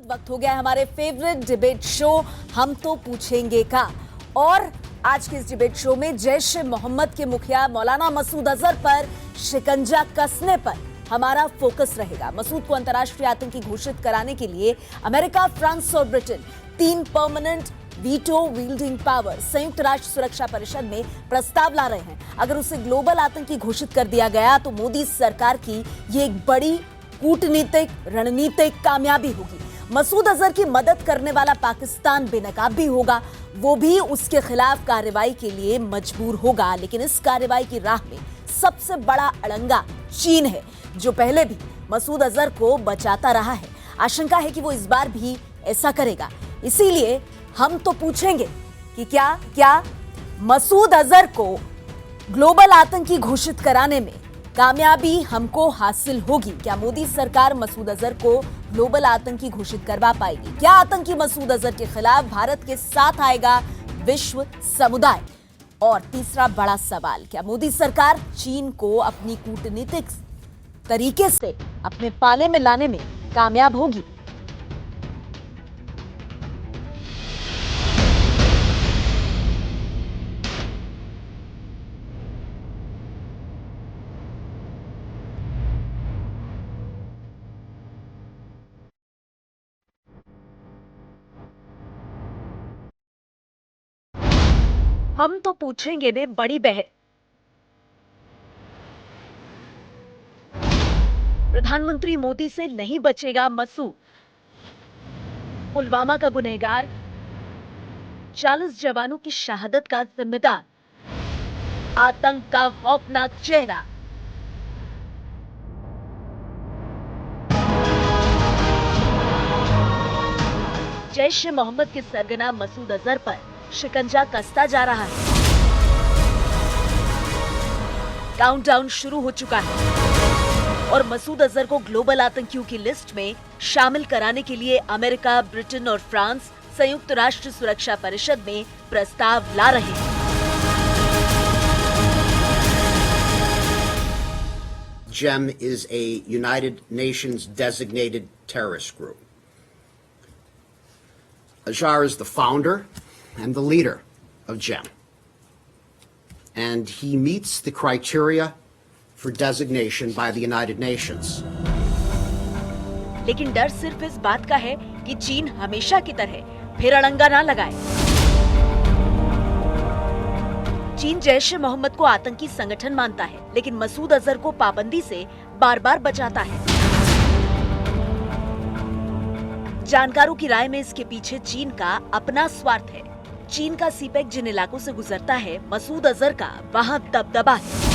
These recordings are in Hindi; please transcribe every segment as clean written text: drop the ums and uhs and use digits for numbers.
वक्त हो गया है हमारे फेवरेट डिबेट शो हम तो पूछेंगे का। और आज के इस डिबेट शो में जैश ए मोहम्मद के मुखिया मौलाना मसूद अजहर पर शिकंजा कसने पर हमारा फोकस रहेगा। मसूद को अंतर्राष्ट्रीय आतंकी घोषित कराने के लिए अमेरिका, फ्रांस और ब्रिटेन 3 परमानेंट वीटो विल्डिंग पावर संयुक्त राष्ट्र सुरक्षा परिषद में प्रस्ताव ला रहे हैं। अगर उसे ग्लोबल आतंकी घोषित कर दिया गया तो मोदी सरकार की ये एक बड़ी कूटनीतिक रणनीतिक कामयाबी होगी। मसूद अजहर की मदद करने वाला पाकिस्तान बेनकाब भी होगा, वो भी उसके खिलाफ कार्रवाई के लिए मजबूर होगा। लेकिन इस कार्रवाई की राह में सबसे बड़ा अड़ंगा चीन है, जो पहले भी मसूद अजहर को बचाता रहा है। आशंका है कि वो इस बार भी ऐसा करेगा। इसीलिए हम तो पूछेंगे कि क्या मसूद अजहर को ग्लोबल आतंकी घोषित कराने में कामयाबी हमको हासिल होगी? क्या मोदी सरकार मसूद अजहर को ग्लोबल आतंकी घोषित करवा पाएगी? क्या आतंकी मसूद अजहर के खिलाफ भारत के साथ आएगा विश्व समुदाय? और तीसरा बड़ा सवाल, क्या मोदी सरकार चीन को अपनी कूटनीतिक तरीके से अपने पाले में लाने में कामयाब होगी? हम तो पूछेंगे ने बड़ी बहन प्रधानमंत्री मोदी से नहीं बचेगा मसूद। पुलवामा का गुनहगार, 40 जवानों की शहादत का जिम्मेदार, आतंक का खौफनाक चेहरा। जैश ए मोहम्मद के सरगना मसूद अजहर पर शिकंजा कसता जा रहा है। काउंटडाउन शुरू हो चुका है और मसूद अजहर को ग्लोबल आतंकियों की लिस्ट में शामिल कराने के लिए अमेरिका, ब्रिटेन और फ्रांस संयुक्त राष्ट्र सुरक्षा परिषद में प्रस्ताव ला रहे हैं। GEM is a United Nations designated terrorist group. Azhar is the founder and the leader of GEM. And he meets the criteria for designation by the United Nations. लेकिन डर सिर्फ इस बात का है कि चीन हमेशा की तरह फिर अड़ंगा ना लगाए। चीन जैश ए मोहम्मद को आतंकी संगठन मानता है, लेकिन मसूद अजहर को पाबंदी से बार-बार बचाता है। जानकारों की राय में इसके पीछे चीन का अपना स्वार्थ है। चीन का सीपेक जिन इलाकों से गुजरता है, मसूद अजहर का वहां दबदबा है।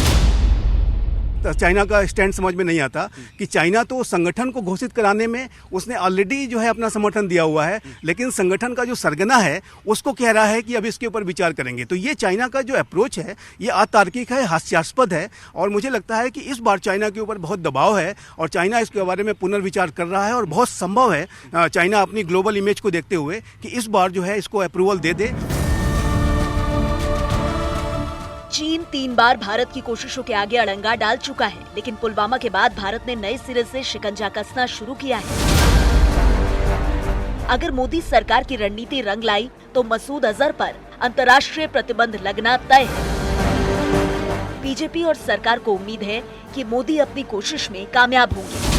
तो चाइना का स्टैंड समझ में नहीं आता कि चाइना तो संगठन को घोषित कराने में उसने ऑलरेडी जो है अपना समर्थन दिया हुआ है, लेकिन संगठन का जो सरगना है उसको कह रहा है कि अब इसके ऊपर विचार करेंगे। तो ये चाइना का जो अप्रोच है ये अतार्किक है, हास्यास्पद है और मुझे लगता है कि इस बार चाइना के ऊपर बहुत दबाव है और चाइना इसके बारे में पुनर्विचार कर रहा है और बहुत संभव है चाइना अपनी ग्लोबल इमेज को देखते हुए कि इस बार जो है इसको अप्रूवल दे दे। चीन 3 बार भारत की कोशिशों के आगे अड़ंगा डाल चुका है, लेकिन पुलवामा के बाद भारत ने नए सिरे से शिकंजा कसना शुरू किया है। अगर मोदी सरकार की रणनीति रंग लाई तो मसूद अजहर पर अंतर्राष्ट्रीय प्रतिबंध लगना तय है। बीजेपी और सरकार को उम्मीद है कि मोदी अपनी कोशिश में कामयाब होंगे।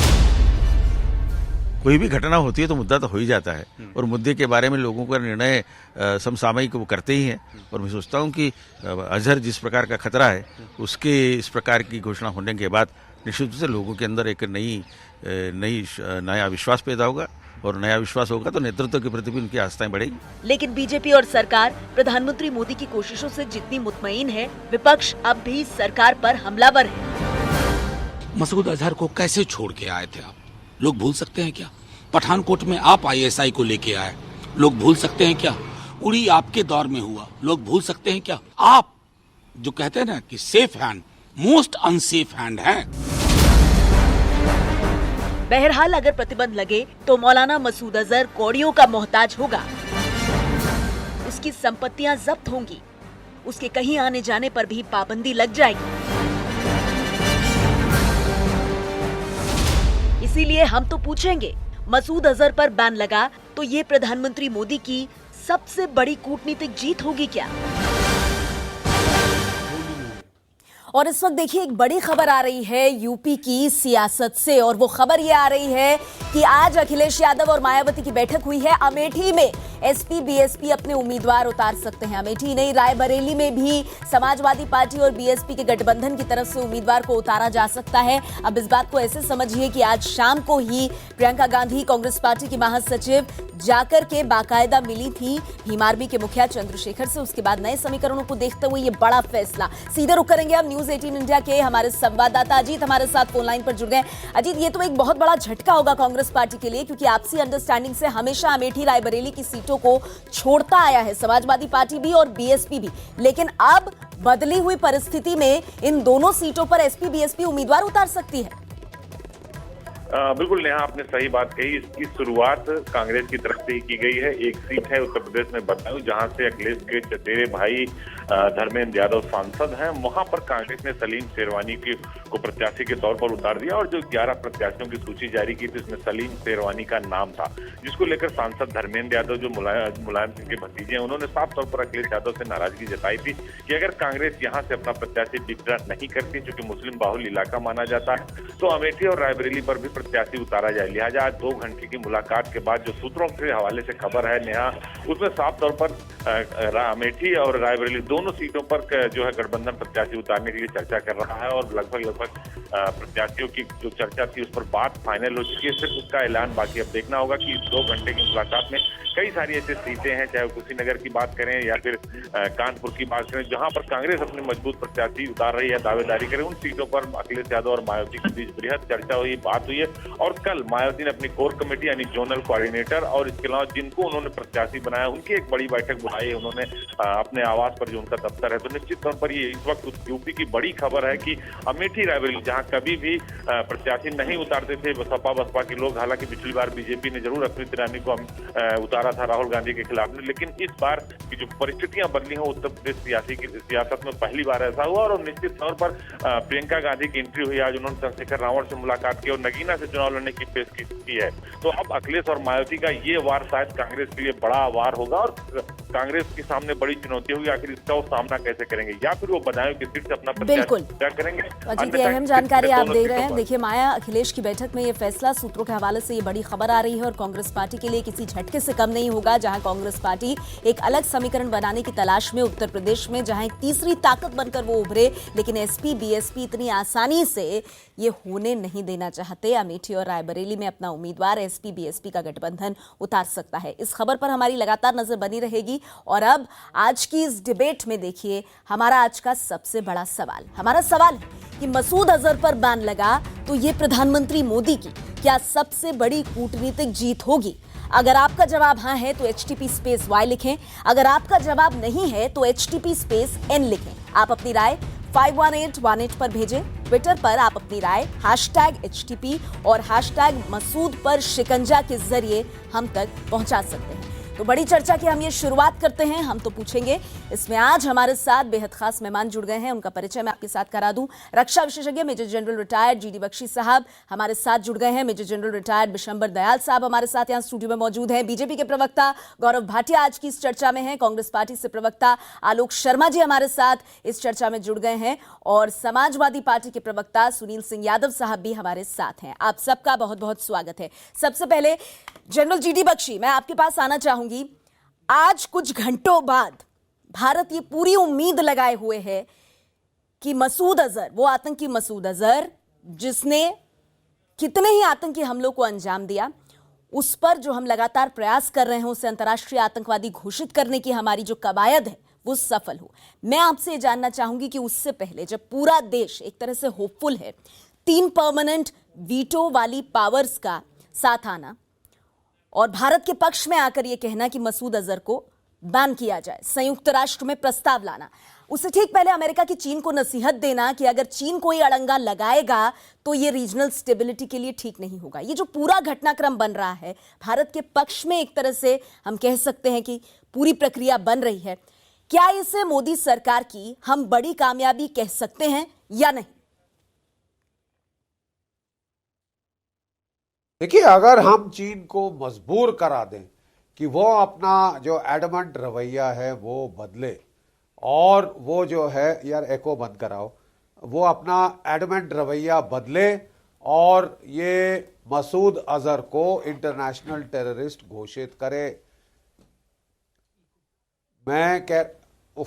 कोई भी घटना होती है तो मुद्दा तो हो ही जाता है और मुद्दे के बारे में लोगों का निर्णय समसामयिक वो करते ही हैं। और मैं सोचता हूं कि अजहर जिस प्रकार का खतरा है उसके इस प्रकार की घोषणा होने के बाद निश्चित रूप से लोगों के अंदर एक नया विश्वास पैदा होगा और नया विश्वास होगा तो नेतृत्व के प्रति भी उनकी आस्थाएं बढ़ेगी। लेकिन बीजेपी और सरकार प्रधानमंत्री मोदी की कोशिशों से जितनी मुतमईन है, विपक्ष अब भी सरकार पर हमलावर है। मसूद अजहर को कैसे छोड़ के आए थे आप? लोग भूल सकते हैं क्या? पठानकोट में आप ISI को लेके आए, लोग भूल सकते हैं क्या? उड़ी आपके दौर में हुआ, लोग भूल सकते हैं क्या? आप जो कहते हैं ना कि safe hand most unsafe hand है। बहरहाल अगर प्रतिबंध लगे तो मौलाना मसूद अजहर कौड़ियों का मोहताज होगा। उसकी संपत्तियां जब्त होंगी, उसके कहीं आने जाने पर भी पाबंदी लग जाएगी। इसीलिए हम तो पूछेंगे, मसूद अजहर पर बैन लगा तो ये प्रधानमंत्री मोदी की सबसे बड़ी कूटनीतिक जीत होगी क्या? और इस वक्त देखिए एक बड़ी खबर आ रही है यूपी की सियासत से, और वो खबर ये आ रही है कि आज अखिलेश यादव और मायावती की बैठक हुई है। अमेठी में एसपी बीएसपी अपने उम्मीदवार उतार सकते हैं। अमेठी नहीं, रायबरेली में भी समाजवादी पार्टी और बीएसपी के गठबंधन की तरफ से उम्मीदवार को उतारा जा सकता है। अब इस बात को ऐसे समझिए कि आज शाम को ही प्रियंका गांधी कांग्रेस पार्टी की महासचिव जाकर के बाकायदा मिली थी भीम आर्मी के मुखिया चंद्रशेखर से। उसके बाद नए समीकरणों को देखते हुए ये बड़ा फैसला। सीधे रुख करेंगे अब न्यूज 18 इंडिया के हमारे संवाददाता अजीत हमारे साथ फोन लाइन पर जुड़ गए। अजीत, ये तो एक बहुत बड़ा झटका होगा कांग्रेस पार्टी के लिए, क्योंकि आपसी अंडरस्टैंडिंग से हमेशा अमेठी रायबरेली की सीटों को छोड़ता आया है समाजवादी पार्टी भी और बीएसपी भी, लेकिन अब बदली हुई परिस्थिति में इन दोनों सीटों पर एसपी बीएसपी उम्मीदवार उतार सकती है। बिल्कुल नेहा, आपने सही बात कही। इसकी शुरुआत कांग्रेस की तरफ से ही की गई है। एक सीट है उत्तर प्रदेश में बदायूं, जहां से अखिलेश के चचेरे भाई धर्मेंद्र यादव सांसद हैं। वहां पर कांग्रेस ने सलीम शेरवानी को प्रत्याशी के तौर पर उतार दिया और जो 11 प्रत्याशियों की सूची जारी की थी उसमें सलीम शेरवानी का नाम था, जिसको लेकर सांसद धर्मेंद्र यादव जो मुलायम सिंह के भतीजे हैं, उन्होंने साफ तौर पर अखिलेश यादव से नाराजगी जताई थी कि अगर कांग्रेस यहां से अपना प्रत्याशी डिक्लेयर नहीं करती, चूंकि मुस्लिम बाहुल इलाका माना जाता है, तो अमेठी और रायबरेली पर भी प्रत्याशी उतारा जाए। लिहाजा आज 2 घंटे की मुलाकात के बाद जो सूत्रों के हवाले से खबर है नेहा, उसमें साफ तौर पर अमेठी और रायबरेली दोनों सीटों पर जो है गठबंधन प्रत्याशी उतारने के लिए चर्चा कर रहा है और लगभग प्रत्याशियों की जो चर्चा थी उस पर बात फाइनल हो चुकी है। सिर्फ उसका ऐलान बाकी। अब देखना होगा कि 2 घंटे की मुलाकात में कई सारी ऐसी सीटें हैं, चाहे कुशीनगर की बात करें या फिर कानपुर की बात करें, जहां पर कांग्रेस अपने मजबूत प्रत्याशी उतार रही है, दावेदारी करे, उन सीटों पर अखिलेश यादव और मायावती के बीच बृहद चर्चा हुई, बात हुई है। और कल मायावती ने अपनी कोर कमेटी यानी जोनल कोऑर्डिनेटर और इसके अलावा जिनको उन्होंने प्रत्याशी बनाया उनकी एक बड़ी बैठक बुलाई है उन्होंने अपने आवास पर, जो उनका दफ्तर है। तो निश्चित तौर पर ये इस वक्त यूपी की बड़ी खबर है कि अमेठी रायबरेली, जहां कभी भी प्रत्याशी नहीं उतारते थे सपा बसपा के लोग, हालांकि पिछली बार बीजेपी ने जरूर स्मृति ईरानी को उतारा था राहुल गांधी के खिलाफ में, लेकिन इस बार की जो परिस्थितियां बदली हैं उत्तर प्रदेश सियासत में पहली बार ऐसा हुआ। और निश्चित तौर पर प्रियंका गांधी की एंट्री हुई आज, उन्होंने चंद्रशेखर रावण से मुलाकात की और नगीना से चुनाव लड़ने की पेशकश की है। तो अब अखिलेश और मायावती का ये वार शायद कांग्रेस के लिए बड़ा वार होगा और कांग्रेस के सामने बड़ी चुनौती होगी, आखिर इसका वो सामना कैसे करेंगे, या फिर वो बदायूं की सीट से अपना क्या करेंगे। अजीत, ये अहम जानकारी आप दे रहे हैं। देखिए, माया अखिलेश की बैठक में ये फैसला, सूत्रों के हवाले से ये बड़ी खबर आ रही है और कांग्रेस पार्टी के लिए किसी झटके से कम नहीं होगा, जहां कांग्रेस पार्टी एक अलग समीकरण बनाने की तलाश में उत्तर प्रदेश में, जहां एक तीसरी ताकत बनकर वो उभरे, लेकिन एसपी बीएसपी इतनी आसानी से ये होने नहीं देना चाहते। अमेठी और रायबरेली में अपना उम्मीदवार एसपी बीएसपी का गठबंधन उतार सकता है। इस खबर पर हमारी लगातार नजर बनी रहेगी। और अब आज की इस डिबेट में देखिए, हमारा आज का सबसे बड़ा सवाल, हमारा सवाल है कि मसूद अजहर पर बैन लगा तो ये प्रधानमंत्री मोदी की क्या सबसे बड़ी कूटनीतिक जीत होगी? अगर आपका जवाब हाँ है तो HTP_Y लिखें, अगर आपका जवाब नहीं है तो HTP_N लिखें। आप अपनी राय 51818 पर भेजें। ट्विटर पर आप अपनी राय #HTP और #मसूद पर शिकंजा के जरिए हम तक पहुंचा सकते हैं। तो बड़ी चर्चा की हम ये शुरुआत करते हैं। हम तो पूछेंगे, इसमें आज हमारे साथ बेहद खास मेहमान जुड़ गए हैं, उनका परिचय मैं आपके साथ करा दूं। रक्षा विशेषज्ञ major general retired GD Bakshi साहब हमारे साथ जुड़ गए हैं। Major general retired Bishambar Dayal साहब हमारे साथ यहाँ स्टूडियो में मौजूद हैं। बीजेपी के प्रवक्ता गौरव भाटिया आज की इस चर्चा में हैं। कांग्रेस पार्टी से प्रवक्ता आलोक शर्मा जी हमारे साथ इस चर्चा में जुड़ गए हैं और समाजवादी पार्टी के प्रवक्ता सुनील सिंह यादव साहब भी हमारे साथ हैं। आप सबका बहुत बहुत स्वागत है। सबसे पहले जनरल GD बख्शी, मैं आपके पास आना चाहूंगी। आज कुछ घंटों बाद भारत ये पूरी उम्मीद लगाए हुए है कि मसूद अजहर, वो आतंकी मसूद अजहर जिसने कितने ही आतंकी हमलों को अंजाम दिया, उस पर जो हम लगातार प्रयास कर रहे हैं उसे अंतर्राष्ट्रीय आतंकवादी घोषित करने की हमारी जो कवायद है वो सफल हो। मैं आपसे ये जानना चाहूंगी कि उससे पहले, जब पूरा देश एक तरह से होपफुल है, 3 परमानेंट वीटो वाली पावर्स का साथ आना और भारत के पक्ष में आकर यह कहना कि मसूद अजहर को बैन किया जाए, संयुक्त राष्ट्र में प्रस्ताव लाना, उससे ठीक पहले अमेरिका की चीन को नसीहत देना कि अगर चीन कोई अड़ंगा लगाएगा तो ये रीजनल स्टेबिलिटी के लिए ठीक नहीं होगा। ये जो पूरा घटनाक्रम बन रहा है, भारत के पक्ष में एक तरह से हम कह सकते हैं कि पूरी प्रक्रिया बन रही है। क्या इसे मोदी सरकार की हम बड़ी कामयाबी कह सकते हैं या नहीं? देखिए, अगर हम चीन को मजबूर करा दें कि वो अपना जो एडमंट रवैया है वो बदले, और वो जो है, यार एको बंद कराओ, वो अपना एडमंट रवैया बदले और ये मसूद अजहर को इंटरनेशनल टेररिस्ट घोषित करे। मैं कह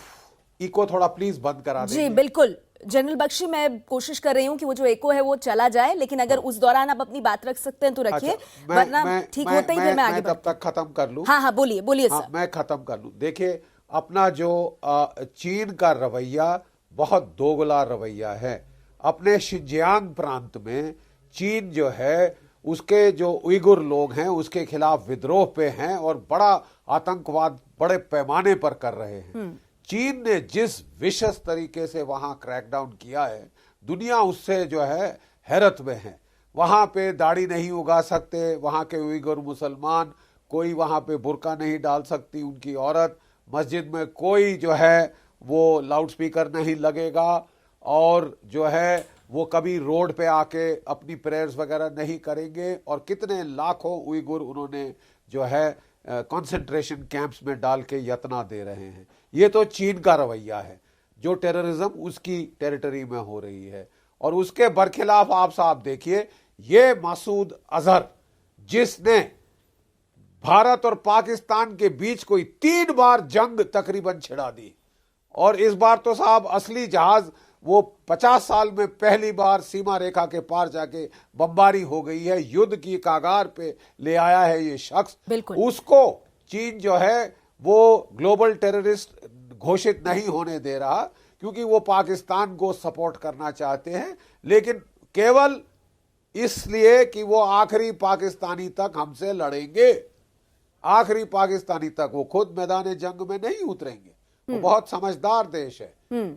इको थोड़ा प्लीज बंद करा दें। जी बिल्कुल जनरल बख्शी, मैं कोशिश कर रही हूँ कि वो जो एको है वो चला जाए, लेकिन अगर उस दौरान आप अपनी बात रख सकते हैं तो रखिए, अच्छा, वरना ठीक होते ही फिर मैं आगे तब तक खत्म कर लूं। हाँ हाँ बोलिए बोलिए सर। मैं खत्म कर लूं। देखिए, अपना जो चीन का रवैया बहुत दोगला रवैया है। अपने शिनजियांग प्रांत में चीन जो है उसके जो उइगुर लोग हैं उसके खिलाफ विद्रोह पे हैं और बड़ा आतंकवाद बड़े पैमाने पर कर रहे हैं। चीन ने जिस विशेष तरीके से वहां क्रैकडाउन किया है, दुनिया उससे जो है हैरत में है। वहां पे दाढ़ी नहीं उगा सकते वहां के उइगुर मुसलमान, कोई वहां पे बुर्का नहीं डाल सकती उनकी औरत, मस्जिद में कोई जो है वो लाउडस्पीकर नहीं लगेगा, और जो है वो कभी रोड पे आके अपनी प्रेयर्स वगैरह नहीं करेंगे। और कितने लाखों उइगुर उन्होंने जो है कंसंट्रेशन कैंप्स में डाल के यतना दे रहे हैं। ये तो चीन का रवैया है। जो टेररिज्म उसकी टेरिटरी में हो रही है, और उसके बरखिलाफ आप साहब देखिए, ये मसूद अजहर जिसने भारत और पाकिस्तान के बीच कोई 3 बार जंग तकरीबन छिड़ा दी, और इस बार तो साहब असली जहाज वो 50 साल में पहली बार सीमा रेखा के पार जाके बमबारी हो गई है, युद्ध की कागार पे ले आया है ये शख्स। उसको चीन जो है वो ग्लोबल टेररिस्ट घोषित नहीं होने दे रहा, क्योंकि वो पाकिस्तान को सपोर्ट करना चाहते हैं, लेकिन केवल इसलिए कि वो आखिरी पाकिस्तानी तक हमसे लड़ेंगे। आखिरी पाकिस्तानी तक वो खुद मैदान जंग में नहीं उतरेंगे। वो बहुत समझदार देश है,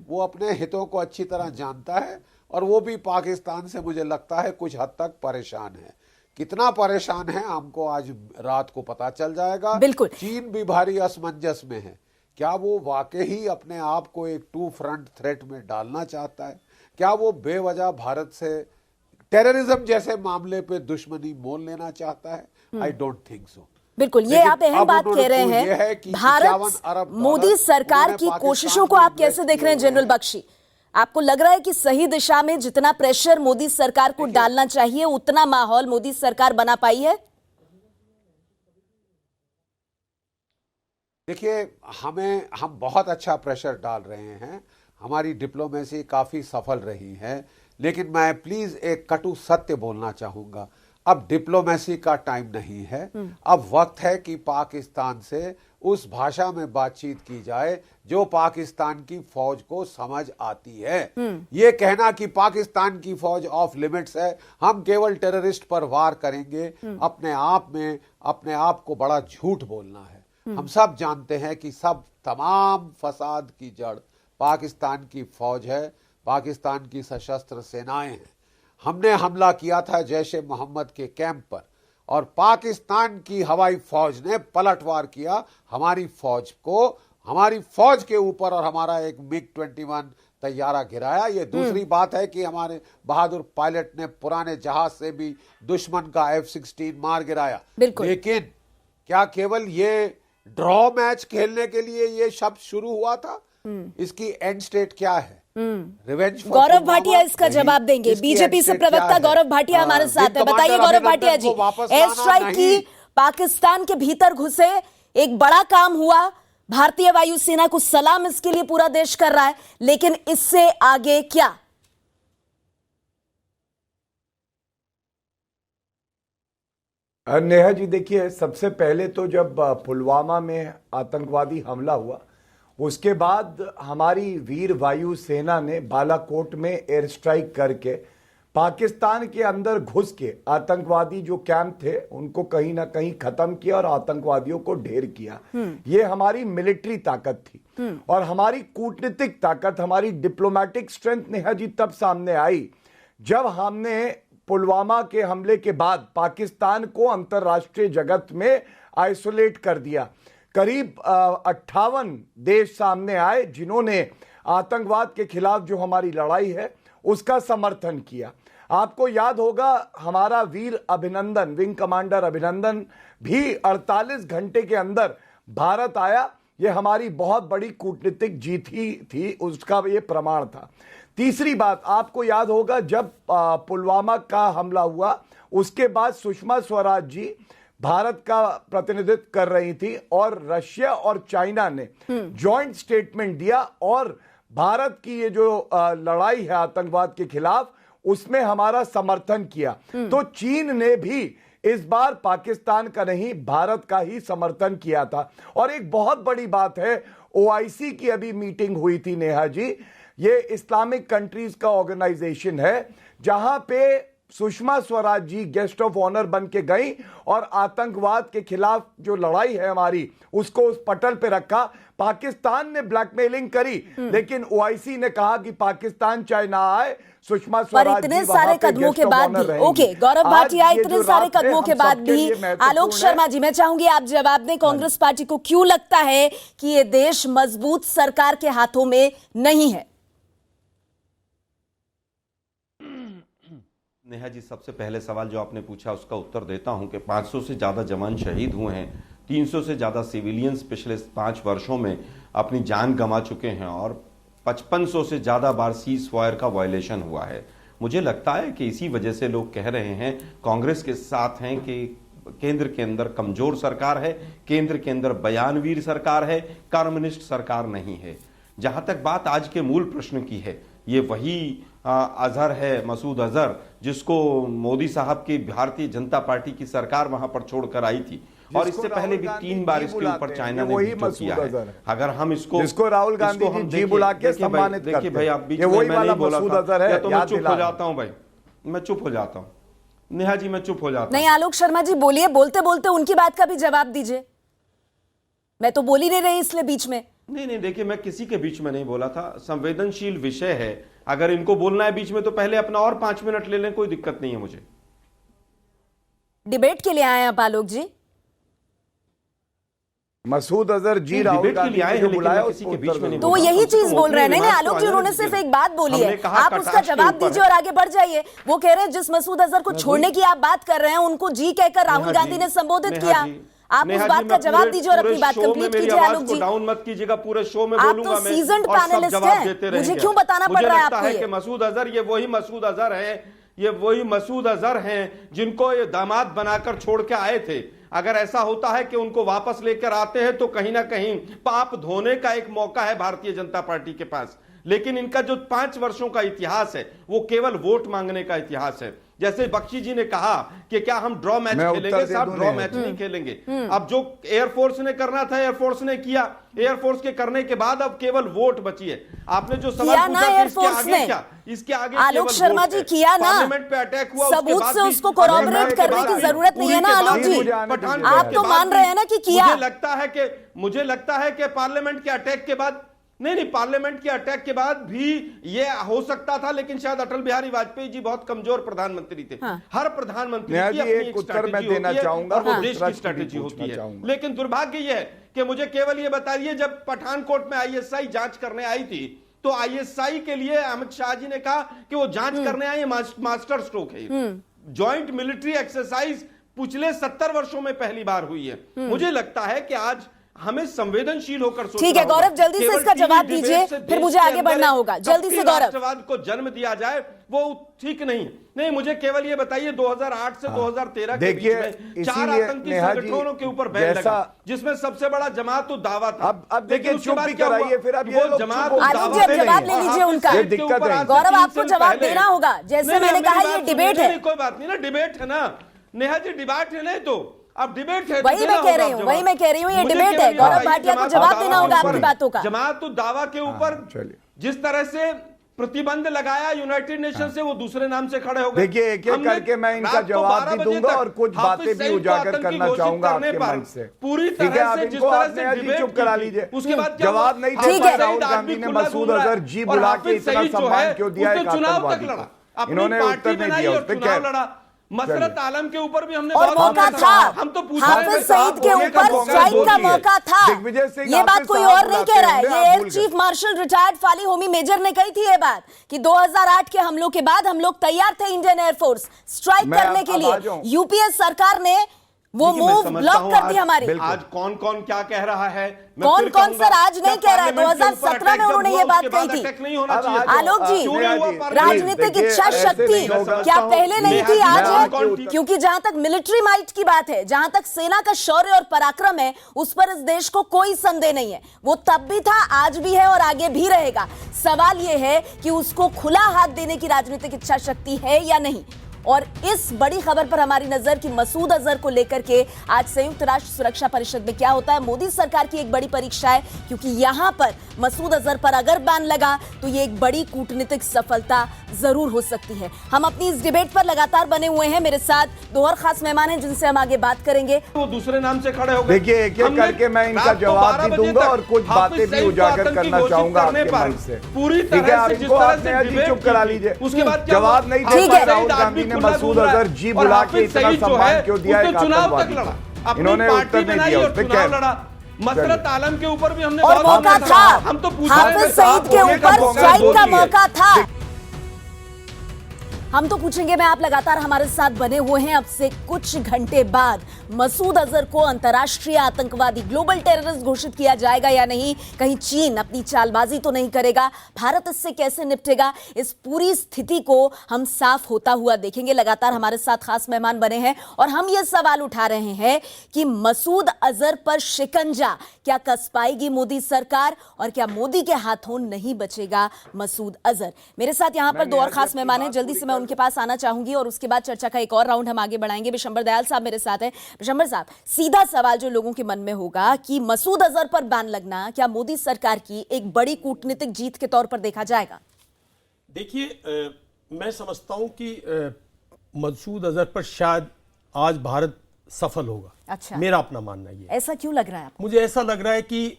वो अपने हितों को अच्छी तरह जानता है, और वो भी पाकिस्तान से मुझे लगता है कुछ हद तक परेशान है। कितना परेशान है हमको आज रात को पता चल जाएगा। बिल्कुल। चीन भी भारी असमंजस में है। क्या वो वाकई अपने आप को एक 2 फ्रंट थ्रेट में डालना चाहता है? क्या वो बेवजह भारत से टेररिज्म जैसे मामले पे दुश्मनी मोल लेना चाहता है? I don't think so. बिल्कुल, ये आप अहम बात कह रहे हैं। भारत मोदी सरकार की कोशिशों को आप कैसे देख रहे हैं जनरल बख्शी? आपको लग रहा है कि सही दिशा में जितना प्रेशर मोदी सरकार को डालना चाहिए उतना माहौल मोदी सरकार बना पाई है? देखिए, हम बहुत अच्छा प्रेशर डाल रहे हैं, हमारी डिप्लोमेसी काफी सफल रही है, लेकिन मैं प्लीज एक कटु सत्य बोलना चाहूंगा। अब डिप्लोमेसी का टाइम नहीं है। अब वक्त है कि पाकिस्तान से उस भाषा में बातचीत की जाए जो पाकिस्तान की फौज को समझ आती है। ये कहना कि पाकिस्तान की फौज ऑफ लिमिट्स है, हम केवल टेररिस्ट पर वार करेंगे, अपने आप को बड़ा झूठ बोलना है। हम सब जानते हैं कि तमाम फसाद की जड़ पाकिस्तान की फौज है, पाकिस्तान की सशस्त्र सेनाएं हैं। हमने हमला किया था जैश ए मोहम्मद के कैंप पर, और पाकिस्तान की हवाई फौज ने पलटवार किया हमारी फौज के ऊपर, और हमारा एक MiG-21 तैयारा गिराया। ये दूसरी बात है कि हमारे बहादुर पायलट ने पुराने जहाज से भी दुश्मन का F-16 मार गिराया। लेकिन क्या केवल ये ड्रॉ मैच खेलने के लिए ये शब्द शुरू हुआ था? इसकी एंड स्टेट क्या है? रिवेंज। गौरव भाटिया इसका जवाब देंगे। बीजेपी से प्रवक्ता गौरव भाटिया हमारे साथ है। बताइए गौरव भाटिया जी, एयर स्ट्राइक की पाकिस्तान के भीतर घुसे, एक बड़ा काम हुआ, भारतीय वायुसेना को सलाम इसके लिए पूरा देश कर रहा है, लेकिन इससे आगे क्या? नेहा जी, देखिए, सबसे पहले तो जब पुलवामा में आतंकवादी हमला हुआ, उसके बाद हमारी वीर वायु सेना ने बालाकोट में एयर स्ट्राइक करके पाकिस्तान के अंदर घुस के आतंकवादी जो कैंप थे उनको कहीं ना कहीं खत्म किया और आतंकवादियों को ढेर किया। ये हमारी मिलिट्री ताकत थी, और हमारी कूटनीतिक ताकत, हमारी डिप्लोमेटिक स्ट्रेंथ नेहा जी तब सामने आई जब हमने पुलवामा के हमले के बाद पाकिस्तान को अंतर्राष्ट्रीय जगत में आइसोलेट कर दिया। करीब 58 देश सामने आए जिन्होंने आतंकवाद के खिलाफ जो हमारी लड़ाई है उसका समर्थन किया। आपको याद होगा हमारा वीर अभिनंदन, विंग कमांडर अभिनंदन भी 48 घंटे के अंदर भारत आया। यह हमारी बहुत बड़ी कूटनीतिक जीत ही थी, उसका ये प्रमाण था। तीसरी बात, आपको याद होगा जब पुलवामा का हमला हुआ उसके बाद सुषमा स्वराज जी भारत का प्रतिनिधित्व कर रही थी और रशिया और चाइना ने जॉइंट स्टेटमेंट दिया और भारत की ये जो लड़ाई है आतंकवाद के खिलाफ उसमें हमारा समर्थन किया। तो चीन ने भी इस बार पाकिस्तान का नहीं भारत का ही समर्थन किया था। और एक बहुत बड़ी बात है, ओआईसी की अभी मीटिंग हुई थी नेहा जी, ये इस्लामिक कंट्रीज का ऑर्गेनाइजेशन है जहां पे Sushma Swaraj ji guest of honour बन के गई और आतंकवाद के खिलाफ जो लड़ाई है हमारी उसको उस पटल पे रखा। पाकिस्तान ने ब्लैकमेलिंग करी लेकिन ओआईसी ने कहा कि पाकिस्तान चाहे ना आए, सुषमा स्वराज पर इतने सारे कदमों के बाद भी, ओके गौरव भाटिया, इतने सारे कदमों के बाद भी आलोक शर्मा जी, मैं चाहूंगी आप जवाब दें, कांग्रेस पार्टी को क्यों लगता है कि ये देश मजबूत सरकार के हाथों में नहीं है? नेहा जी, सबसे पहले सवाल जो आपने पूछा उसका उत्तर देता हूं कि 500 से ज़्यादा जवान शहीद हुए हैं, 300 से ज़्यादा सिविलियंस पिछले 5 वर्षों में अपनी जान गंवा चुके हैं और 5500 से ज़्यादा बार सीज फायर का वायलेशन हुआ है। मुझे लगता है कि इसी वजह से लोग कह रहे हैं, कांग्रेस के साथ हैं कि केंद्र के अंदर कमजोर सरकार है, केंद्र के अंदर बयानवीर सरकार है, कम्युनिस्ट सरकार नहीं है। जहां तक बात आज के मूल प्रश्न की है, ये वही अजहर है, मसूद अजहर, जिसको मोदी साहब की भारतीय जनता पार्टी की सरकार वहां पर छोड़कर आई थी और इससे पहले भी 3 बार इसके ऊपर चाइना ने वीटो किया है। अगर हम इसको राहुल गांधी जी बुला के सम्मानित करते हैं, देखिए भाई, आप बीच में मैं नहीं बोला था, या तो मैं चुप हो जाता हूं भाई, मैं चुप हो जाता हूं। नेहा जी, मैं चुप हो जाता हूं। नहीं आलोक शर्मा जी बोलिए, बोलते बोलते उनकी बात का भी जवाब दीजिए। मैं तो बोल ही नहीं रही इसलिए बीच में। नहीं, देखिए मैं किसी के बीच में नहीं बोला था, संवेदनशील विषय है, अगर इनको बोलना है बीच में तो पहले अपना और 5 मिनट ले लें, कोई दिक्कत नहीं है मुझे। डिबेट के लिए आए हैं आप आलोक जी? मसूद अजहर जी राहुल गांधी ने बुलाया, किसी के बीच में नहीं, तो यही चीज बोल रहे हैं। नहीं आलोक जी, उन्होंने सिर्फ एक बात बोली है, आप उसका जवाब दीजिए और आगे बढ़ जाइए। वो कह रहे हैं जिस मसूद अजहर को छोड़ने की आप बात कर रहे हैं उनको जी कहकर राहुल गांधी ने संबोधित किया। आप उस बात का जवाब दीजिए और अपनी बात कंप्लीट कीजिए आलोक जी। डाउन मत कीजिएगा, पूरे शो में बोलूंगा मैं। आप तो सीजन्ड पैनलिस्ट हैं, मुझे क्यों बताना पड़ रहा है आपको ये? मसूद अजहर ये वही मसूद अजहर है, ये वही मसूद अजहर हैं जिनको ये दामाद बनाकर छोड़ के आए थे। अगर ऐसा होता है कि उनको वापस लेकर आते हैं तो कहीं ना कहीं पाप धोने का एक मौका है भारतीय जनता पार्टी के पास। लेकिन इनका जो 5 वर्षों का इतिहास है वो केवल वोट मांगने का इतिहास है। जैसे बख्शी जी ने कहा कि क्या हम ड्रॉ मैच खेलेंगे, साहब ड्रॉ मैच नहीं खेलेंगे। अब जो एयरफोर्स ने करना था एयरफोर्स ने किया, एयरफोर्स के करने के बाद अब केवल वोट बची है। आपने जो सवाल पूछा इसके आगे क्या, इसके आगे आलोक शर्मा जी किया ना, पार्लियामेंट पे अटैक हुआ, सबूत से उसको कोरॉबरेट करने की जरूरत नहीं है ना आलोक जी, आप तो मान रहे हैं ना कि किया। मुझे लगता है कि पार्लियामेंट के अटैक के बाद नहीं, पार्लियामेंट के अटैक के बाद भी ये हो सकता था, लेकिन शायद अटल बिहारी वाजपेयी जी बहुत कमजोर प्रधानमंत्री थे। हर प्रधानमंत्री की अपनी एक स्ट्रैटेजी होती है और वो देश की स्ट्रैटेजी होती है। लेकिन दुर्भाग्य ये है कि मुझे केवल ये बताइए, जब पठानकोट में आईएसआई जांच करने आई थी तो आईएसआई के लिए अमित शाह जी ने कहा कि वो जांच करने आई, मास्टर स्ट्रोक है। ज्वाइंट मिलिट्री एक्सरसाइज पिछले 70 वर्षों में पहली बार हुई है। मुझे लगता है कि आज हमें संवेदनशील होकर सोचना ठीक है गौरव, जल्दी से इसका जवाब दीजिए, फिर मुझे आगे बढ़ना होगा। जल्दी से गौरव। राष्ट्रवाद को जन्म दिया जाए वो ठीक नहीं है। नहीं, मुझे केवल ये बताइए 2008 से 2013 के बीच में 4 आतंकी संगठनों के ऊपर बैन लगा, जिसमें सबसे बड़ा जमात उद दावा था। अब देखिए, चुप भी कराइए, फिर अब ये जमात जवाब ले लीजिए उनका। गौरव आपको जवाब देना होगा, जैसे मैंने कहा ये डिबेट है। कोई बात नहीं ना, डिबेट है ना नेहा जी, डिबेट है नहीं तो अब डिबेट है। वही मैं कह रही हूँ, ये डिबेट है। गौरव भाटिया को जवाब देना होगा आपकी बातों का। जमात उद दावा के ऊपर जिस तरह से प्रतिबंध लगाया यूनाइटेड नेशन से, वो दूसरे नाम से खड़े हो गए। देखिए, एक-एक करके मैं इनका जवाब भी दूंगा और कुछ बातें भी उजागर करना चाहूंगा आपके मंच से। पूरी तरह से जिस तरह से डिबेट चुप करा लीजिए, उसके बाद जवाब नहीं दे पाए राहुल गांधी ने मसूद अजहर जी बुला के इतना सम्मान क्यों दिया एक आतंकवादी को? इन्होंने उत्तर नहीं दिया, उस पर क्या मसरत आलम के ऊपर भी हमने और बहुत मौका हमला था, किया। हम तो पूछ रहे हाफिज हैं सईद के बोलिए, ऊपर बोलिए, स्ट्राइक का बोलिए। मौका था। दिग्विजय सिंह ये बात हाफिज कोई साहब और नहीं बुलाते कह रहा है, होंगे, ये आप एयर भूल चीफ गए। Marshal retired Fali Homi Major ने कही थी ये बात कि 2008 के हमलों के बाद हम लोग तैयार थे इंडियन एयरफोर्स स्ट्राइक मैं करने के अब आ लिए। जाऊं। यूपीए सरकार ने वो देखिए, मैं मूव समझता ब्लॉक हूं कर दी आज- हमारी। आज कौन कौन क्या कह रहा है, मैं कौन फिर कौन कहूंगा, सर आज नहीं क्या कह रहा है, पार्लियामेंट के ऊपर 2017 में अटैक उन्होंने जब ये हुआ, बात उसके बाद कही थी। अटैक नहीं होना अब चाहिए आ था। जाओ, आलोक जी, क्यों नहीं हुआ नेहा जी, पार्लियामेंट? राजनीतिक देखिए, इच्छा ऐसे शक्ति नहीं होगा। क्या पहले नहीं थी, नेहा जी, आज मैं है? कौन ठीक- क्योंकि जहां तक मिलिट्री माइट की बात है, जहां तक सेना का शौर्य और पराक्रम है, उस पर इस देश को कोई संदेह नहीं है। वो तब भी था, आज भी है और आगे भी रहेगा। सवाल यह है कि उसको खुला हाथ देने की राजनीतिक इच्छा शक्ति है या नहीं। और इस बड़ी खबर पर हमारी नजर कि मसूद अजहर को लेकर के आज संयुक्त राष्ट्र सुरक्षा परिषद में क्या होता है। मोदी सरकार की एक बड़ी परीक्षा है, क्योंकि यहां पर मसूद अजहर पर अगर बैन लगा तो ये एक बड़ी कूटनीतिक सफलता जरूर हो सकती है। हम अपनी इस डिबेट पर लगातार बने हुए हैं। मेरे साथ दो और खास मेहमान हैं जिनसे हम आगे बात करेंगे। वो दूसरे नाम से खड़े हो गए। देखिए, एक एक हमने करके मैं इनका रात को जवाब 12 भी बजे दूंगा तक और कुछ हाफिज बातें भी सईद को उजागर आतंकी करना घोषित चाहूंगा करने आपके पर माइक से। पूरी ठीक है, तरह आप से जिस इनको तरह आप से नया जी डिबेट चुप की करा थी, लीजिए। उसके बाद क्या जवाब हुआ? नहीं दे ठीक पाए है। राहुल आज गांधी भी ने खुला मसूद बोल रहा है। अजहर जी और बुला के हाफिज इतना सईद जो सम्मान है, क्यों दिया उसने एक चुनाव तक आतंकवादी लड़ा, को? अपनी इन्होंने पार्टी उत्तर नहीं बनाई दिया और उस पे। चुनाव क्या लड़ा। मसरत आलम के ऊपर भी हमने और बहुत मौका हमला था, किया। हम तो पूछ रहे हैं हाफिज साहब, सईद के बोलिए ऊपर कब स्ट्राइक का बोलिए। मौका था। हम तो पूछेंगे, मैं आप लगातार हमारे साथ बने हुए हैं। अब से कुछ घंटे बाद मसूद अजहर को अंतर्राष्ट्रीय आतंकवादी, ग्लोबल टेररिस्ट घोषित किया जाएगा या नहीं? कहीं चीन अपनी चालबाजी तो नहीं करेगा? भारत इससे कैसे निपटेगा? इस पूरी स्थिति को हम साफ होता हुआ देखेंगे। लगातार हमारे साथ खास मेहमान बने हैं और हम ये सवाल उठा रहे हैं कि मसूद अजहर पर शिकंजा क्या कस पाएगी मोदी सरकार, और क्या मोदी के हाथों नहीं बचेगा मसूद अजहर? मेरे साथ यहां पर दो और खास मेहमान हैं, जल्दी से मैं उनके पास आना चाहूंगी और उसके बाद चर्चा का एक और राउंड हम आगे बढ़ाएंगे। विशंबर दयाल साहब मेरे साथ हैं। विशंबर साहब, सीधा सवाल जो लोगों के मन में होगा कि मसूद अजहर पर बैन लगना क्या मोदी सरकार की एक बड़ी कूटनीतिक जीत के तौर पर देखा जाएगा? देखिए, मैं समझता हूं कि मसूद अजहर पर शायद आज भारत सफल होगा। अच्छा, मेरा अपना मानना ये। ऐसा क्यों लग रहा है आपको? मुझे ऐसा लग रहा है कि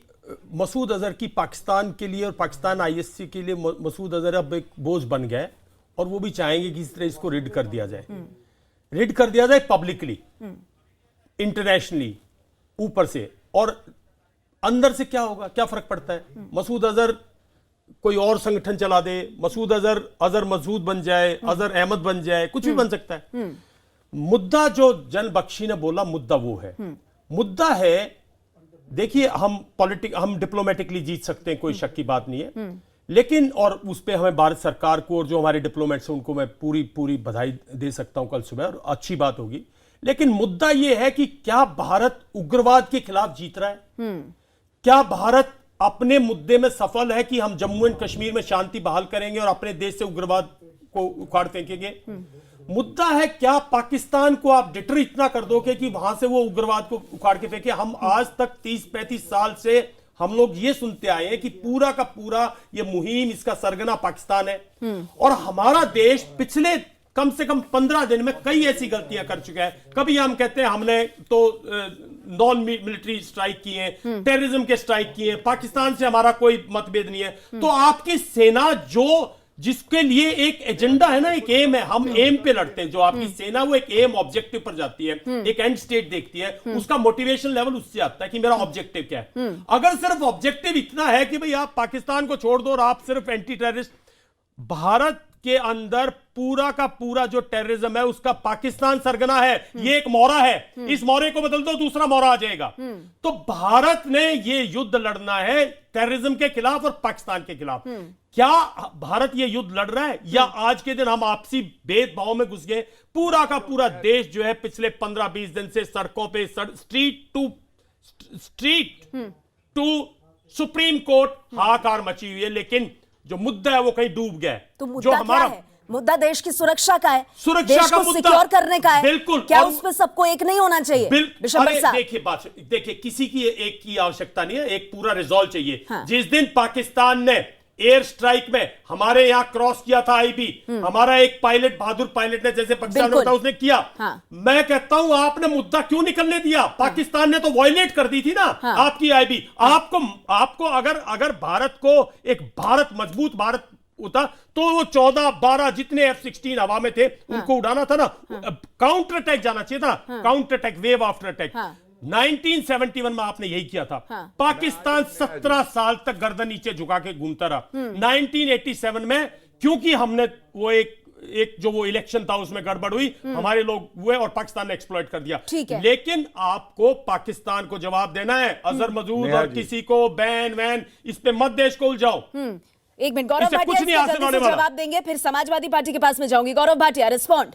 मसूद अजहर की पाकिस्तान के लिए और पाकिस्तान आईएससी के लिए मसूद अजहर अब एक बोझ बन गया है और वो भी चाहेंगे कि इस तरह इसको रिड कर दिया जाए। रिड कर दिया जाए पब्लिकली, इंटरनेशनली, ऊपर से। और अंदर से क्या होगा, क्या फर्क पड़ता है? मसूद अजहर कोई और संगठन चला दे, मसूद अजहर मसूद बन जाए, अजहर अहमद बन जाए, कुछ भी बन सकता है। मुद्दा जो जन बख्शी ने बोला, मुद्दा वो है। मुद्दा है, देखिए, हम डिप्लोमेटिकली जीत सकते हैं, कोई शक की बात नहीं है। लेकिन और उस पे हमें भारत सरकार को और जो हमारे डिप्लोमेट्स हैं उनको मैं पूरी बधाई दे सकता हूं कल सुबह, और अच्छी बात होगी। लेकिन मुद्दा यह है कि क्या भारत उग्रवाद के खिलाफ जीत रहा है? क्या भारत अपने मुद्दे में सफल है कि हम जम्मू एंड कश्मीर में शांति बहाल करेंगे और अपने देश से उग्रवाद को उखाड़ फेंकेंगे? मुद्दा है, क्या पाकिस्तान को आप डिटर इतना कर दोगे कि वहां से वो उग्रवाद को उखाड़ के फेंके? हम आज तक 30-35 साल से हम लोग ये सुनते आए हैं कि पूरा का पूरा ये मुहिम, इसका सरगना पाकिस्तान है। और हमारा देश पिछले कम से कम 15 दिन में कई ऐसी गलतियां कर चुका है। कभी हम कहते हैं हमने तो नॉन मिलिट्री स्ट्राइक किए हैं, टेररिज्म के स्ट्राइक किए हैं, पाकिस्तान से हमारा कोई मतभेद नहीं है। तो आपकी सेना जो जिसके लिए एक एजेंडा है ना, एक एम है, हम एम पे लड़ते हैं। जो आपकी सेना वो एक एम ऑब्जेक्टिव पर जाती है, एक एंड स्टेट देखती है, उसका मोटिवेशन लेवल उससे आता है कि मेरा ऑब्जेक्टिव क्या है। अगर सिर्फ ऑब्जेक्टिव इतना है कि भाई आप पाकिस्तान को छोड़ दो और आप सिर्फ एंटी टेररिस्ट, भारत के अंदर पूरा का पूरा जो टेररिज्म है उसका पाकिस्तान सरगना है। ये एक मोहरा है, इस मोहरे को बदल दो दूसरा मोहरा आ जाएगा। तो भारत ने ये युद्ध लड़ना है टेररिज्म के खिलाफ और पाकिस्तान के खिलाफ। क्या भारत ये युद्ध लड़ रहा है, या आज के दिन हम आपसी भेदभाव में घुस गए? पूरा का पूरा देश जो है पिछले 15-20 दिन से सड़कों पे, स्ट्रीट टू सुप्रीम कोर्ट हाहाकार मची हुई है। लेकिन जो मुद्दा है वो कहीं डूब गया है। तो मुद्दा जो हमारा क्या है? मुद्दा देश की सुरक्षा का है, सुरक्षा देश का को मुद्दा, सिक्योर करने का है। बिल्कुल। क्या और उस पे सबको एक नहीं होना चाहिए? अरे देखिए, किसी की एक की आवश्यकता नहीं है, एक पूरा रिजॉल्व चाहिए। हाँ। जिस दिन पाकिस्तान ने एयर स्ट्राइक में हमारे यहां क्रॉस किया था आईबी, हमारा एक पायलट, बहादुर पायलट ने, जैसे पाकिस्तान होता उसने किया। हाँ। मैं कहता हूं आपने मुद्दा क्यों निकलने दिया? पाकिस्तान ने तो वायलेट कर दी थी ना आपकी आईबी। आपको अगर भारत को एक मजबूत भारत होता तो वो 14-12 जितने F-16 हवा में थे उनको उड़ाना था ना, काउंटर अटैक जाना चाहिए था, counter attack, wave after attack. 1971 में आपने यही किया था। पाकिस्तान 17 साल तक गर्दन नीचे झुका के घूमता रहा। 1987 में क्योंकि हमने वो एक जो वो इलेक्शन था उसमें गड़बड़ हुई, हमारे लोग हुए और पाकिस्तान ने एक्सप्लॉइट कर दिया। लेकिन आपको पाकिस्तान को जवाब देना है, अजहर मसूद और किसी को बैन वैन इस पे मत देश को उलझाओ। एक मिनट, गौरव भाटिया जल्दी से जवाब देंगे, फिर समाजवादी पार्टी के पास में जाऊंगी। गौरव भाटिया, रिस्पॉन्ड।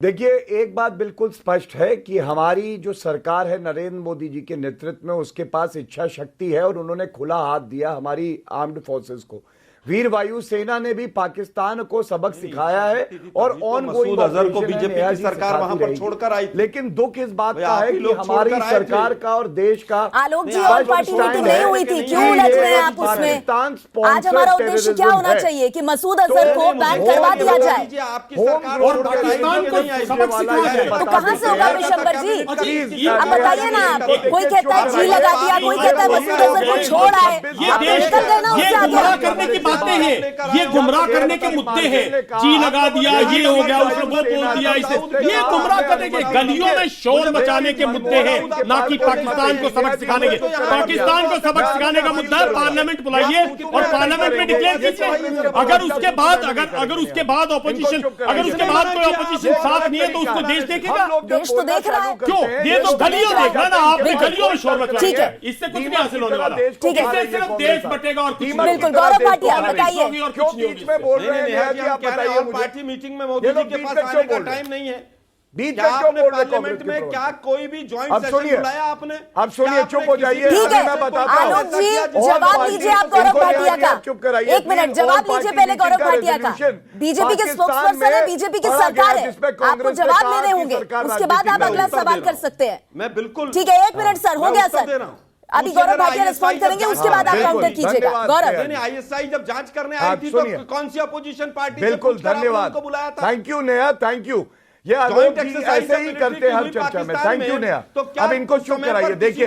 देखिए, एक बात बिल्कुल स्पष्ट है कि हमारी जो सरकार है नरेंद्र मोदी जी के नेतृत्व में, उसके पास इच्छा शक्ति है और उन्होंने खुला हाथ दिया हमारी आर्म्ड फोर्सेस को। वीर वायु सेना ने भी पाकिस्तान को सबक सिखाया है और ऑन गोइंग अजहर को बीजेपी की सरकार वहां पर छोड़कर आई। लेकिन दुख इस बात का है कि हमारी सरकार का और देश का आलोक जी, और पार्टी मीटिंग नहीं हुई थी, क्यों उलझ रहे हैं आप उसमें? आज हमारा उद्देश्य क्या होना चाहिए कि मसूद अजहर को बैन करवा दिया जाए और पाकिस्तान को सबक सिखाया जाए। तो कहां से होगा विशंबर जी? आप बताइए ना। कोई कहता है जी लगा दिया, कोई कहता है मसूद अजहर को छोड़ आए। आप निकल गए ना उससे आगे। करने की बातें हैं, ये गुमराह करने के मुद्दे हैं। जी लगा दिया, ये हो गया, उसने वो बोल दिया, इसे ये गुमराह करने के, गलियों में शोर मचाने के मुद्दे हैं, ना कि पाकिस्तान को सबक सिखाने के। पाकिस्तान को सबक सिखाने का मुद्दा है, पार्लियामेंट बुलाइए और पार्लियामेंट में डिक्लेयर कीजिए। अगर उसके बाद अगर उसके बाद ऑपोजिशन, अगर उसके बाद कोई ऑपोजिशन साथ नहीं है तो उसको देश देखेगा। देश तो देख रहा है। क्यों? ये तो गलियों देख रहा है ना, आपने गलियों में शोर मचा दिया है। इससे कुछ नहीं हासिल होने वाला। ठीक है, इससे सिर्फ देश बटेगा और कुछ नहीं। बिल्कुल, गौरव भाटिया बताइए। क्यों बीच में बोल रहे हैं जी? आप बताइए मुझे। पार्टी मीटिंग में मोदी जी के पास आने का टाइम नहीं है। बीच क्या में क्यों आपने बोल रहे? पार्लियामेंट में क्या कोई भी ज्वाइंट अब सेशन सुनिए, बुलाया आपने? अब सुनिए, चुप हो जाइए। ठीक है, मैं बताता हूं। आलोक जी जवाब लीजिए आप गौरव भाटिया का। चुप कराइए। एक मिनट, जवाब लीजिए पहले गौरव भाटिया का। बीजेपी के स्पोक्सपर्सन है, बीजेपी की सरकार है, आपको जवाब लेने होंगे, उसके बाद आप अगला सवाल कर सकते हैं। मैं बिल्कुल ठीक है, 1 मिनट सर, हो गया सर। अभी गौरव भाटिया रिस्पॉन्ड करेंगे, उसके बाद आप काउंटर कीजिएगा। गौरव, आईएसआई जब जांच करने आई थी तो कौन सी अपोजिशन पार्टी? बिल्कुल, धन्यवाद, बुलाया था। Thank you Neha, thank you. ये आलोक जी ऐसे ही करते हैं हर चर्चा में। Thank you Neha. अब इनको चुप कराइए। देखिए,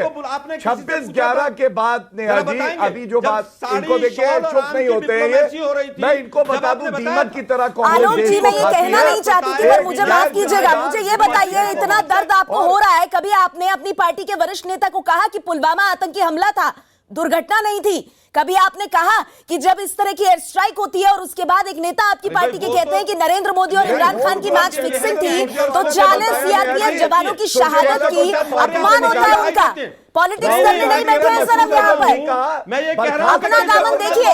26/11 के बाद नेहा जी, अभी जो बात इनको देखिए, चुप नहीं होते हैं ये। मैं इनको बता दूं, दीमक की तरह आलोक जी, मैं ये कहना नहीं चाहती थी, पर मुझे माफ कीजिएगा। मुझे ये बताइए, इतना दर्द आपको हो रहा है, कभी आपने अपनी पार्टी के वरिष्ठ नेता को कहा कि पुलवामा आतंकी हमला था, दुर्घटना नहीं थी? कभी आपने कहा कि जब इस तरह की एयर स्ट्राइक होती है और उसके बाद एक नेता आपकी पार्टी के कहते हैं कि नरेंद्र मोदी और इमरान खान की मैच फिक्सिंग थी, तो 40 सीआरपीएफ जवानों की शहादत की अपमान होता है उनका? पॉलिटिक्स करने नहीं बैठे हैं सर हम यहाँ पर। मैं ये कह रहा हूं, अपना दामन देखिए।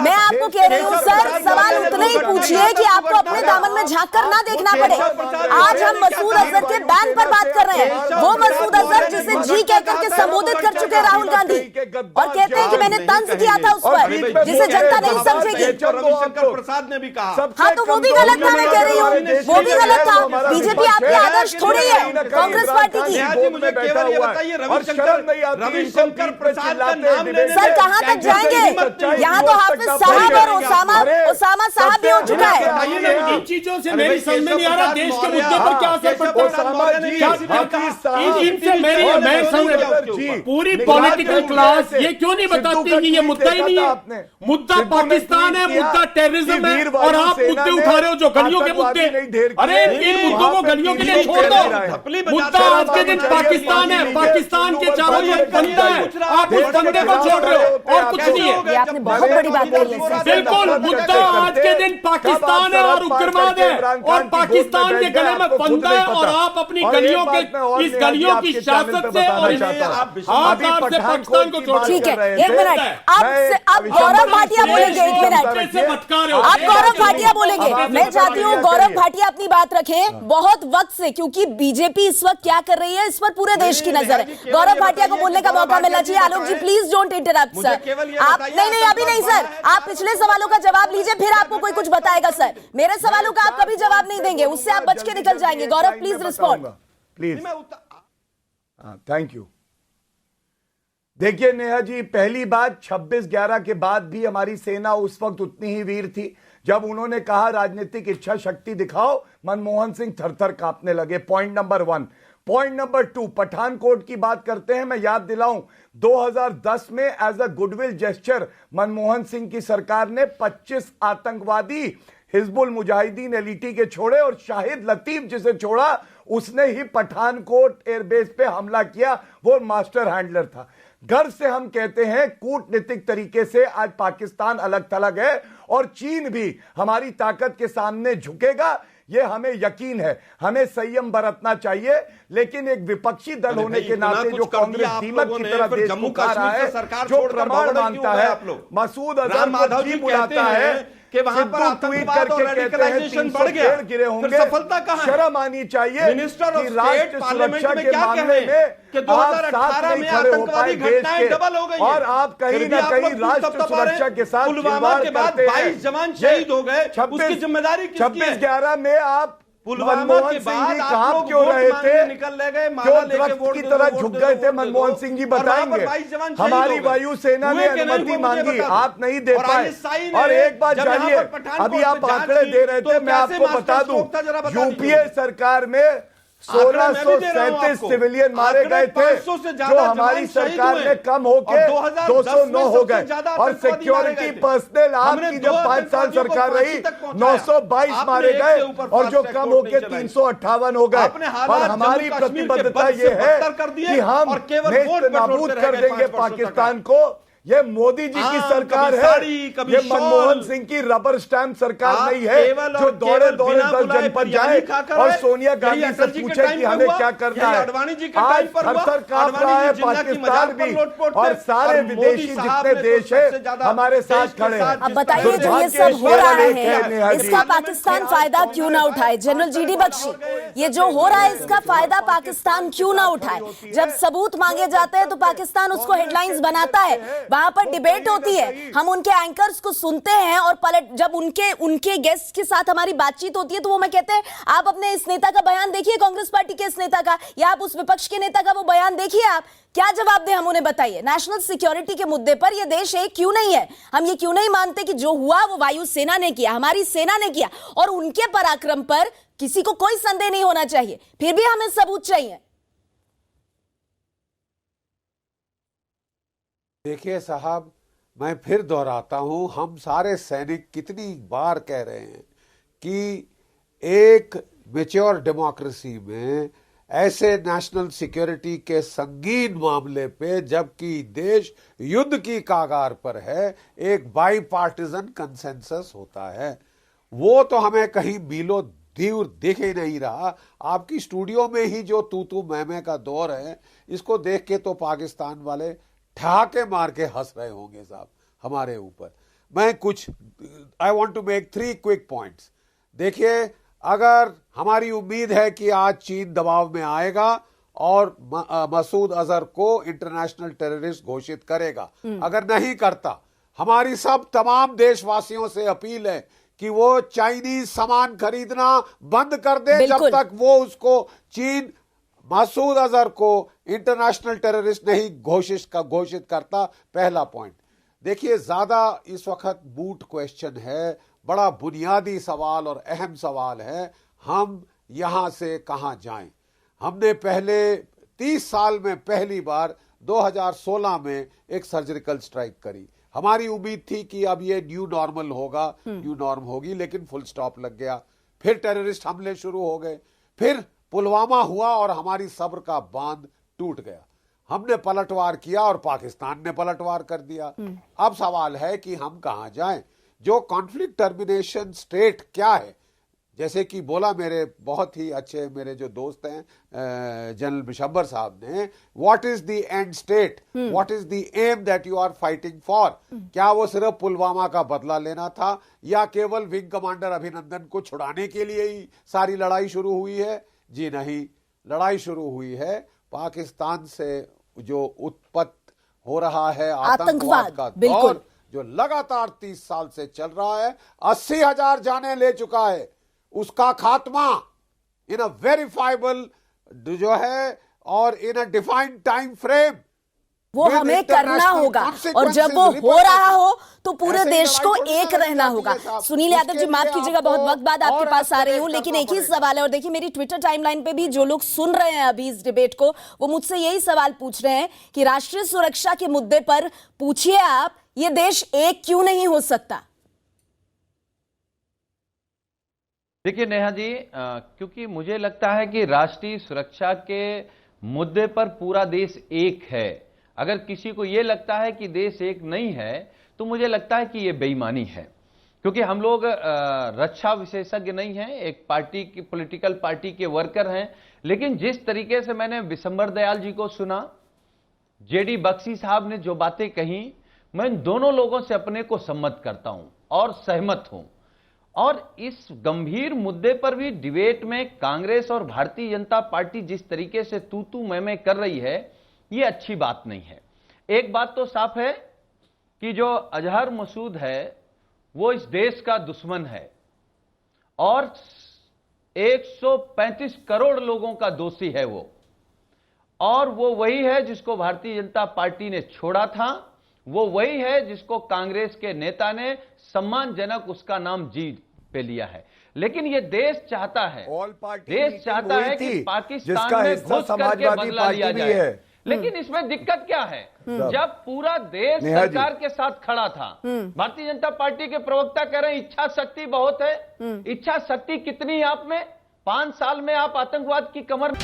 मैं आपको कह रही हूँ सर, सवाल उतने ही पूछिए कि आपको अपने दामन में झांक कर ना देखना पड़े। आज हम मसूद अजहर के बैन पर बात कर रहे हैं। वो मसूद अजहर जिसे जी कहकर के संबोधित कर चुके राहुल गांधी और कहते हैं कि मैंने तंज किया था उस पर, जिसे जनता नहीं समझेगी। रविशंकर प्रसाद ने भी कहा। हाँ, तो वो भी गलत था, मैं कह रही हूँ वो भी गलत था। बीजेपी आपके आदर्श थोड़ी है, कांग्रेस पार्टी की। मुझे केवल ये बताइए, रविशंकर प्रसाद का नाम लेने सर कहां तक जाएंगे? यहाँ तो हाफिज साहब और ओसामा साहब भी हो चुका है। इन चीजों से मेरी समझ में नहीं आ रहा देश के मुद्दे पर क्या असर पड़ता है। पूरी पॉलिटिकल क्लास ये क्यों नहीं बताती कि ये मुद्दा ही नहीं है? मुद्दा पाकिस्तान है, मुद्दा टेररिज्म है, और आप मुद्दे उठा रहे हो जो गलियों के मुद्दे। अरे इन मुद्दों को गलियों के लिए छोड़ दो। मुद्दा आज के दिन पाकिस्तान है, पाकिस्तान के चारों बंदा है, आप उस बंदे को छोड़ रहे हो और कुछ नहीं है। आपने बहुत बड़ी बात बोली है। बिल्कुल, मुद्दा आज के दिन पाकिस्तान है और उग्रवाद है और पाकिस्तान के गले में फंदा है, और आप अपनी गलियों के इस गलियों की सियासत से और आकार से पाकिस्तान को छोड़। ठीक है, 1 मिनट। अब गौरव भाटिया बोलेंगे। 1 मिनट, आप गौरव भाटिया बोलेंगे। मैं चाहती हूँ गौरव भाटिया अपनी बात रखें बहुत वक्त से, क्योंकि बीजेपी इस वक्त क्या कर रही है इस पर पूरे देश की नजर है। गौरव भाटिया को बोलने का मौका मिलना चाहिए। आलोक जी प्लीज डोंट इंटरप्ट सर। आप नहीं, अभी नहीं सर, आप पिछले सवालों का जवाब लीजिए, फिर आपको कोई कुछ बताएगा सर। मेरे सवालों का आप कभी जवाब नहीं देंगे, उससे आप बच के निकल जाएंगे। Gaurav please respond please. Thank you. देखिए नेहा जी, पहली बात, 26/11 के बाद भी हमारी सेना उस वक्त उतनी ही वीर थी। जब उन्होंने कहा राजनीतिक इच्छा शक्ति दिखाओ, मनमोहन सिंह थर थर कांपने लगे। Point number 1। Point number 2, Pathankot की बात करते हैं। मैं याद दिलाऊं, 2010 में as a goodwill gesture Manmohan Singh की सरकार ने 25 आतंकवादी हिजबुल मुजाहिदीन एलईटी के छोड़े और शाहिद लतीफ जिसे छोड़ा उसने ही पठानकोट एयरबेस पे हमला किया, वो मास्टर हैंडलर था। गर्व से हम कहते हैं कूटनीतिक तरीके से आज पाकिस्तान अलग थलग है और चीन भी हमारी ताकत के सामने झुकेगा, ये हमें यकीन है। हमें संयम बरतना चाहिए, लेकिन एक विपक्षी दल होने के नाते जो कांग्रेस दीमक की तरह देश को खा रहा है, जो प्रमाण मांगता है, मसूद अजहर को जी बुलाता है कि वहां पर आतंकवाद और रेडिकलाइजेशन बढ़ गया, गिरे होंगे, सफलता कहां है? शर्म आनी चाहिए। मिनिस्टर ऑफ स्टेट पार्लियामेंट में क्या कह रहे हैं कि 2018 में आतंकवादी घटनाएं डबल हो गई और आप कहीं ना कहीं राष्ट्र सुरक्षा के साथ पुलवामा के बाद 22 जवान शहीद हो गए, उसकी जिम्मेदारी किसकी है? 26/11 में आप पुलवामा के बाद आप लोग क्यों रहे थे, निकल ले गए, क्यों दरख्त की तरह झुक गए थे? मनमोहन सिंह जी बताएंगे। हमारी वायुसेना ने अनुमति मांगी, आप नहीं दे पाए। और एक बात जानिए, अभी आप आंकड़े दे रहे थे, मैं आपको बता दूं, यूपीए सरकार में 1637 सिविलियन मारे गए थे, जो हमारी सरकार में कम होके 209 हो गए। और सिक्योरिटी पर्सनल आपकी जब 5 साल सरकार रही 922 मारे गए और जो कम होके 358 हो गए। और हमारी प्रतिबद्धता ये है कि हम नेस्त नाबूद कर देंगे पाकिस्तान को। ये मोदी जी की सरकार है, ये मनमोहन सिंह की रबर स्टैंप सरकार नहीं है जो दौड़े दौड़े 10 जनपद जाए और सोनिया गांधी से पूछे कि हमें क्या करना है। आज थर-थर कांप रहा है पाकिस्तान भी, और सारे विदेशी जितने देश है हमारे साथ खड़े हैं। अब बताइए, जो ये सब हो रहा है इसका पाकिस्तान फायदा क्यों ना उठाए? जनरल जीडी बख्शी, ये जो हो रहा है इसका फायदा पाकिस्तान क्यों ना उठाए? जब सबूत मांगे जाते हैं तो पाकिस्तान उसको हेडलाइंस बनाता है, वहां पर डिबेट होती है, हम उनके एंकर्स को सुनते हैं और जब उनके गेस्ट के साथ हमारी बातचीत होती है तो वो मैं कहते हैं आप अपने इस नेता का बयान देखिए, कांग्रेस पार्टी के इस नेता का, या आप उस विपक्ष के नेता का वो बयान देखिए, आप क्या जवाब दें हम उन्हें बताइए। नेशनल सिक्योरिटी के मुद्दे पर यह देश एक क्यों नहीं है? हम ये क्यों नहीं मानते कि जो हुआ वो वायु सेना ने किया, हमारी सेना ने किया, और उनके पराक्रम पर किसी को कोई संदेह नहीं होना चाहिए, फिर भी हमें सबूत चाहिए। देखिए साहब, मैं फिर दोहराता हूं, हम सारे सैनिक कितनी बार कह रहे हैं कि एक मैच्योर डेमोक्रेसी में ऐसे नेशनल सिक्योरिटी के संगीन मामले पे, जबकि देश युद्ध की कागार पर है, एक बाई पार्टिजन कंसेंसस होता है। वो तो हमें कहीं मीलों दूर दिख ही नहीं रहा। आपकी स्टूडियो में ही जो तू मैं का दौर है, इसको देख के तो पाकिस्तान वाले ठहाके मार के हंस रहे होंगे साहब हमारे ऊपर। I want to make 3 quick points. देखिए, अगर हमारी उम्मीद है कि आज चीन दबाव में आएगा और मसूद अजहर को इंटरनेशनल टेररिस्ट घोषित करेगा, अगर नहीं करता, हमारी सब तमाम देशवासियों से अपील है कि वो चाइनीज सामान खरीदना बंद कर दे जब तक वो उसको चीन मसूद अजहर को इंटरनेशनल टेररिस्ट नहीं घोषित करता। पहला पॉइंट। देखिए, ज्यादा इस वक्त मूट क्वेश्चन है, बड़ा बुनियादी सवाल और अहम सवाल है, हम यहां से कहां जाएं। हमने पहले 30 साल में पहली बार 2016 में एक सर्जिकल स्ट्राइक करी। हमारी उम्मीद थी कि अब ये न्यू नॉर्मल होगा, न्यू नॉर्म होगी, लेकिन फुल स्टॉप लग गया। फिर टेररिस्ट हमले शुरू हो गए, फिर पुलवामा हुआ और हमारी सब्र का बांध टूट गया। हमने पलटवार किया और पाकिस्तान ने पलटवार कर दिया। अब सवाल है कि हम कहां जाएं। जो कॉन्फ्लिक्ट टर्मिनेशन स्टेट क्या है, जैसे कि बोला मेरे बहुत ही अच्छे मेरे जो दोस्त हैं जनरल बिशंबर साहब ने, what is the end state, what is the aim that you are fighting for. क्या वो सिर्फ पुलवामा का बदला लेना था, या केवल विंग कमांडर अभिनंदन को छुड़ाने के लिए ही सारी लड़ाई शुरू हुई है? जी नहीं, लड़ाई शुरू हुई है पाकिस्तान से जो उत्पत्त हो रहा है आतंकवाद का दौर, जो लगातार 30 साल से चल रहा है, 80,000 जाने ले चुका है, उसका खात्मा इन अ वेरीफाइबल जो है और इन अ डिफाइंड टाइम फ्रेम वो हमें करना होगा, और जब वो हो रहा हो तो पूरे देश को एक रहना होगा। सुनील यादव जी, माफ कीजिएगा, बहुत वक्त बाद आपके पास आ रही हूँ, लेकिन एक ही सवाल है। और देखिए, मेरी ट्विटर टाइमलाइन पे भी जो लोग सुन रहे हैं अभी इस डिबेट को, वो मुझसे यही सवाल पूछ रहे हैं कि राष्ट्रीय सुरक्षा के मुद्दे पर पूछिए आप, ये देश एक क्यों नहीं हो सकता? देखिए नेहा जी, क्योंकि मुझे लगता है कि राष्ट्रीय सुरक्षा के मुद्दे पर पूरा देश एक है। अगर किसी को यह लगता है कि देश एक नहीं है तो मुझे लगता है कि यह बेईमानी है, क्योंकि हम लोग रक्षा विशेषज्ञ नहीं हैं, एक पार्टी की पॉलिटिकल पार्टी के वर्कर हैं। लेकिन जिस तरीके से मैंने विशंबर दयाल जी को सुना, जेडी बख्शी साहब ने जो बातें कही, मैं इन दोनों लोगों से अपने को सम्मत करता हूं और सहमत हूं। और इस गंभीर मुद्दे पर भी डिबेट में कांग्रेस और भारतीय जनता पार्टी जिस तरीके से तू मैं कर रही है, ये अच्छी बात नहीं है। एक बात तो साफ है कि जो अजहर मसूद है वो इस देश का दुश्मन है और 135 करोड़ लोगों का दोषी है वो, और वो वही है जिसको भारतीय जनता पार्टी ने छोड़ा था, वो वही है जिसको कांग्रेस के नेता ने सम्मानजनक उसका नाम जीत पे लिया है। लेकिन ये देश चाहता है, देश चाहता है कि पाकिस्तान में घुस करके बदला लिया जाए। लेकिन इसमें दिक्कत क्या है, जब पूरा देश सरकार के साथ खड़ा था, भारतीय जनता पार्टी के प्रवक्ता कह रहे हैं इच्छा शक्ति बहुत है। इच्छा शक्ति कितनी है आप में? 5 साल में आप आतंकवाद की कमर।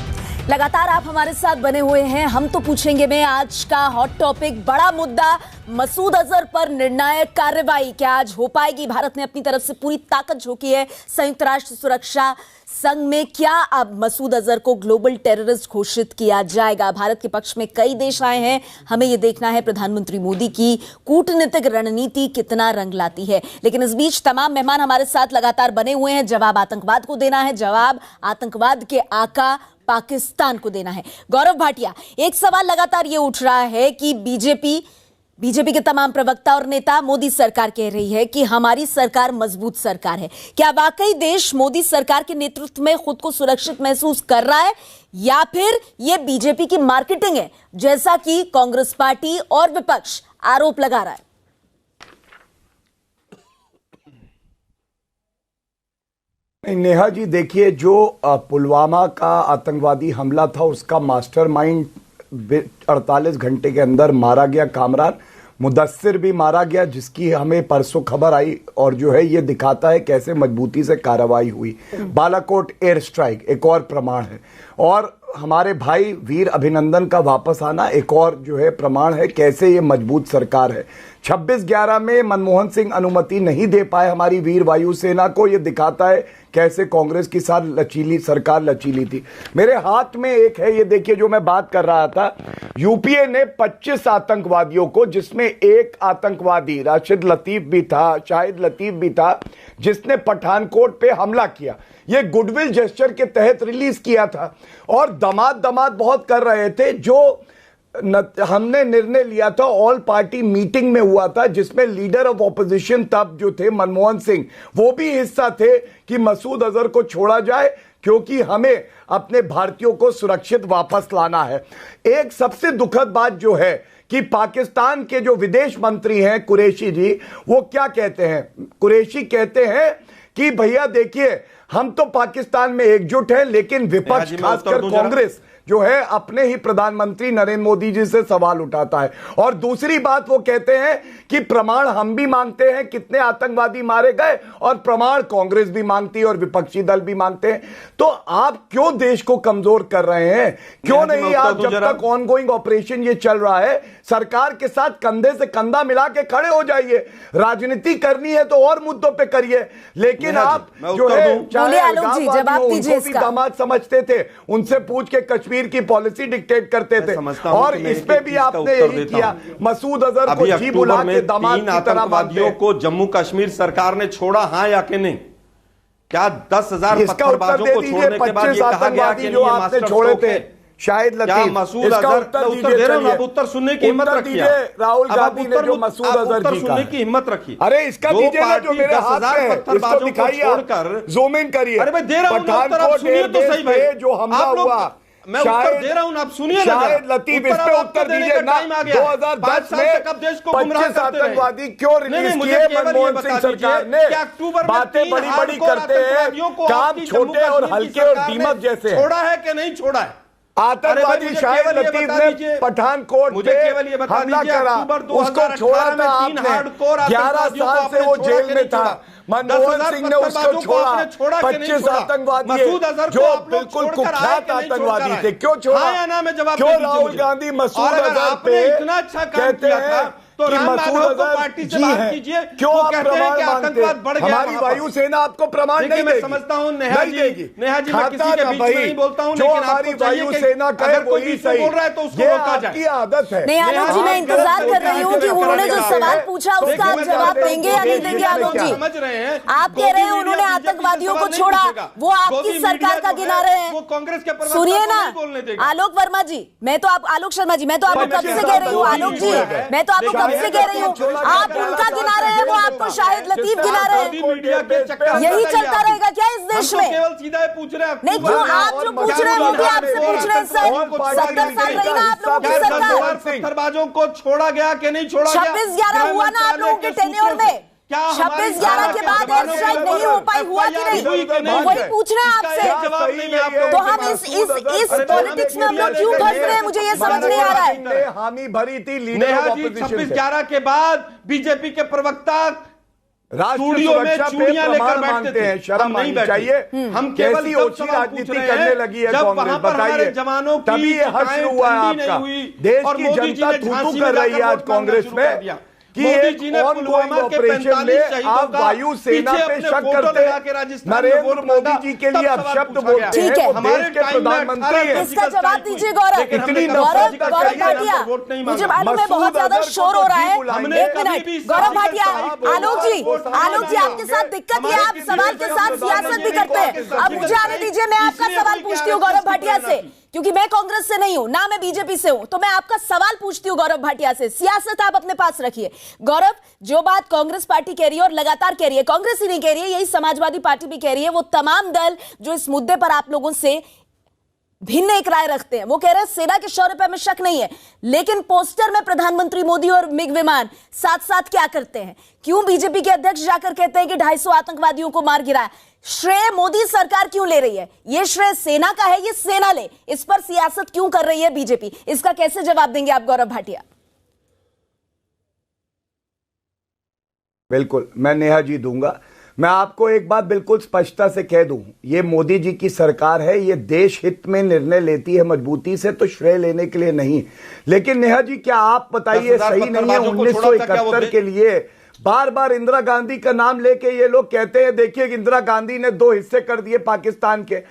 लगातार आप हमारे साथ बने हुए हैं। हम तो पूछेंगे में आज का हॉट टॉपिक, बड़ा मुद्दा, मसूद अजहर पर निर्णायक कार्रवाई क्या आज हो पाएगी? भारत ने अपनी तरफ से पूरी ताकत झोंकी है संयुक्त राष्ट्र सुरक्षा संघ में। क्या अब मसूद अजहर को ग्लोबल टेररिस्ट घोषित किया जाएगा? भारत के पक्ष में कई देश आए हैं। हमें यह देखना है प्रधानमंत्री मोदी की कूटनीतिक रणनीति कितना रंग लाती है। लेकिन इस बीच तमाम मेहमान हमारे साथ लगातार बने हुए हैं। जवाब आतंकवाद को देना है, जवाब आतंकवाद के आका पाकिस्तान को देना है। गौरव भाटिया, एक सवाल लगातार ये उठ रहा है कि बीजेपी के तमाम प्रवक्ता और नेता, मोदी सरकार कह रही है कि हमारी सरकार मजबूत सरकार है। क्या वाकई देश मोदी सरकार के नेतृत्व में खुद को सुरक्षित महसूस कर रहा है, या फिर यह बीजेपी की मार्केटिंग है, जैसा कि कांग्रेस पार्टी और विपक्ष आरोप लगा रहा है? नेहा जी, देखिए, जो पुलवामा का आतंकवादी हमला था उसका मास्टरमाइंड 48 घंटे के अंदर मारा गया। कामरान मुदस्सिर भी मारा गया, जिसकी हमें परसों खबर आई, और जो है ये दिखाता है कैसे मजबूती से कार्रवाई हुई। बालाकोट एयर स्ट्राइक एक और प्रमाण है, और हमारे भाई वीर अभिनंदन का वापस आना एक और जो है प्रमाण है कैसे ये मजबूत सरकार है। 26/11 में मनमोहन सिंह अनुमति नहीं दे पाए हमारी वीर वायुसेना को, ये दिखाता है कैसे कांग्रेस के साथ लचीली सरकार लचीली थी। मेरे हाथ में एक है, ये देखिए, जो मैं बात कर रहा था, यूपीए ने 25 आतंकवादियों को, जिसमें एक आतंकवादी राशिद लतीफ भी था, शाहिद लतीफ भी था, जिसने पठानकोट पे हमला किया, ये गुडविल जेस्चर के तहत रिलीज किया था। और दमाद बहुत कर रहे थे। जो हमने निर्णय लिया था, ऑल पार्टी मीटिंग में हुआ था, जिसमें लीडर ऑफ ऑपोजिशन तब जो थे मनमोहन सिंह, वो भी हिस्सा थे कि मसूद अजहर को छोड़ा जाए, क्योंकि हमें अपने भारतीयों को सुरक्षित वापस लाना है। एक सबसे दुखद बात जो है कि पाकिस्तान के जो विदेश मंत्री हैं कुरैशी जी, वो क्या कहते हैं? कुरैशी कहते हैं कि भैया देखिए, हम तो पाकिस्तान में एकजुट हैं, लेकिन विपक्ष खासकर कांग्रेस जो है अपने ही प्रधानमंत्री नरेंद्र मोदी जी से सवाल उठाता है। और दूसरी बात वो कहते हैं कि प्रमाण हम भी मांगते हैं कितने आतंकवादी मारे गए, और प्रमाण कांग्रेस भी मांगती है और विपक्षी दल भी मांगते हैं। तो आप क्यों देश को कमजोर कर रहे हैं? क्यों नहीं आप जब तक ऑनगोइंग ऑपरेशन ये चल रहा है, सरकार के साथ कंधे से कंधा मिला के खड़े हो जाइए। राजनीति करनी है तो और मुद्दों पे करिए, लेकिन आप जो है दामाद समझते थे, उनसे पूछ के कश्मीर की पॉलिसी डिक्टेट करते थे, और इस पे भी आपने यही किया। मसूद अजहर को जी बुला के दामाद की तरह आतंकवादियों को जम्मू कश्मीर सरकार ने छोड़ा, हाँ या कि नहीं? क्या 10,000 पत्थरबाजों को छोड़ने के बाद ये कहा गया कि जो आपने छोड़े थे शाहिद लतीफ, मसूद अजहर उत्तर दे रहे हो? आप उत्तर सुनने की हिम्मत रखिए। राहुल गांधी ने जो मसूद अजहर जी सुनने की हिम्मत रखी, अरे इसका दीजिए ना जो मेरे हाथ में, इसको दिखाइए, जूम इन करिए। अरे मैं दे रहा हूं, पठानकोट सुनिए तो सही भाई। जो हमला हुआ, मैं उत्तर दे रहा हूं, आप सुनिए ना। शायद लतीफ इस पे उत्तर दीजिए ना। 2010 में 25 आतंकवादी क्यों रिलीज किए मनमोहन सिंह सरकार ने? बातें बड़ी बड़ी करते हैं, काम छोटे और हल्के और दीमक जैसे हैं। छोड़ा है कि नहीं छोड़ा है? आतंकवादी शाहिद लतीफ ने पठानकोट पे हमला करा, उसको छोड़ा था आपने। 11 साल से वो जेल में था, मनमोहन सिंह ने उसको छोड़ा। 25 आतंकवादी जो बिल्कुल कुख्यात आतंकवादी थे, क्यों छोड़ा? क्यों राहुल गांधी मसूद अजहर पे कहते हैं कि मसूद अजहर जी हैं? क्यों आप प्रमाण मांगते हैं? हमारी वायुसेना आपको प्रमाण नहीं देगी। समझता हूं नेहा जी मैं किसी के बीच में नहीं बोलता हूं, जो हमारी वायुसेना कहे वही सही। बोल रहा है तो उसको रोका जाए। आपकी आदत है। नहीं आलोक जी, मैं इंतजार कर रही हूँ कि उन्होंने जो सवाल पूछा उसका आप जवाब देंगे या नहीं देंगे। आलोक जी समझ रहे हैं, आप कह रहे हैं उन्होंने आतंकवादियों को छोड़ा, वो आपकी सरकार का गिना रहे हैं। वो कांग्रेस के सुनिए ना आलोक वर्मा जी, मैं तो आप आलोक शर्मा जी, मैं तो आपको कब से कह रही हूँ। आलोक जी मैं तो आपको कब से कह रही हूँ, आप उनका गिना रहे हैं, वो आपको शाहिद लतीफ गिना रहे हैं। यही चलता रहेगा क्या इस देश में? केवल सीधा पूछ रहे हैं नहीं, क्यों आप जो पूछ रहे हैं वो भी आपसे पूछ रहे हैं। सर 70 साल रही ना आप लोगों की सरकार, पत्थरबाजों को छोड़ा गया कि नहीं छोड़ा गया? 26/11 हुआ ना आप लोगों के टेन्योर में? 26/11 के बाद एयर स्ट्राइक नहीं हो पाई, हुआ कि नहीं? वही पूछ रहे हैं आपसे। तो हम इस पॉलिटिक्स में हम लोग क्यों फंस रहे हैं, मुझे ये समझ नहीं आ रहा है। हामी भरी थी नेहा जी 26/11 के बाद बीजेपी के प्रवक्ता स्टूडियो में चूड़ियां लेकर बैठते हैं। शर्म नहीं चाहिए। हम कैसी ओछी राजनीति करने लगी है कांग्रेस, बताइए। जवानों तभी ये हर्ष हुआ है आपका। देश की जनता थू कर रही है आज कांग्रेस में कि एक ऑनगोइंग ऑपरेशन में आप वायुसेना पे शक करते हैं। नरेंद्र मोदी जी के लिए आप शब्द बोलते हैं, वो देश के प्रधानमंत्री हैं। इसका जवाब दीजिए गौरव। गौरव भाटिया, मुझे मालूम है बहुत ज्यादा शोर हो रहा है। एक मिनट गौरव भाटिया, आलोक जी आपके साथ दिक्कत है, आप सवाल के साथ सियासत भी करते हैं। अब मुझे आने दीजिए, मैं आपका सवाल पूछती हूँ गौरव भाटिया से, क्योंकि मैं कांग्रेस से नहीं हूं ना मैं बीजेपी से हूं, तो मैं आपका सवाल पूछती हूं गौरव भाटिया से। सियासत आप अपने पास रखिए। गौरव, जो बात कांग्रेस पार्टी कह रही है और लगातार कह रही है, कांग्रेस ही नहीं कह रही है, यही समाजवादी पार्टी भी कह रही है, वो तमाम दल जो इस मुद्दे पर आप लोगों से भिन्न एक राय रखते हैं, वो कह रहे हैं सेना के शौर्य पर हमें शक नहीं है, लेकिन पोस्टर में प्रधानमंत्री मोदी और मिग विमान साथ साथ क्या करते हैं? क्यों बीजेपी के अध्यक्ष जाकर कहते हैं कि 250 आतंकवादियों को मार गिराया? श्रेय मोदी सरकार क्यों ले रही है? ये श्रेय सेना का है, ये सेना ले। इस पर सियासत क्यों कर रही है बीजेपी? इसका कैसे जवाब देंगे आप गौरव भाटिया? बिल्कुल, मैं नेहा जी दूंगा। मैं आपको एक बात बिल्कुल स्पष्टता से कह दूं, ये मोदी जी की सरकार है, ये देश हित में निर्णय लेती है मजबूती से, तो श्रेय लेने के लिए नहीं। लेकिन नेहा जी क्या आप बताइए, सही नहीं है 1971 के लिए बार बार इंदिरा गांधी का नाम लेके ये लोग कहते हैं, देखिए इंदिरा गांधी ने 2 हिस्से कर दिए पाकिस्तान के।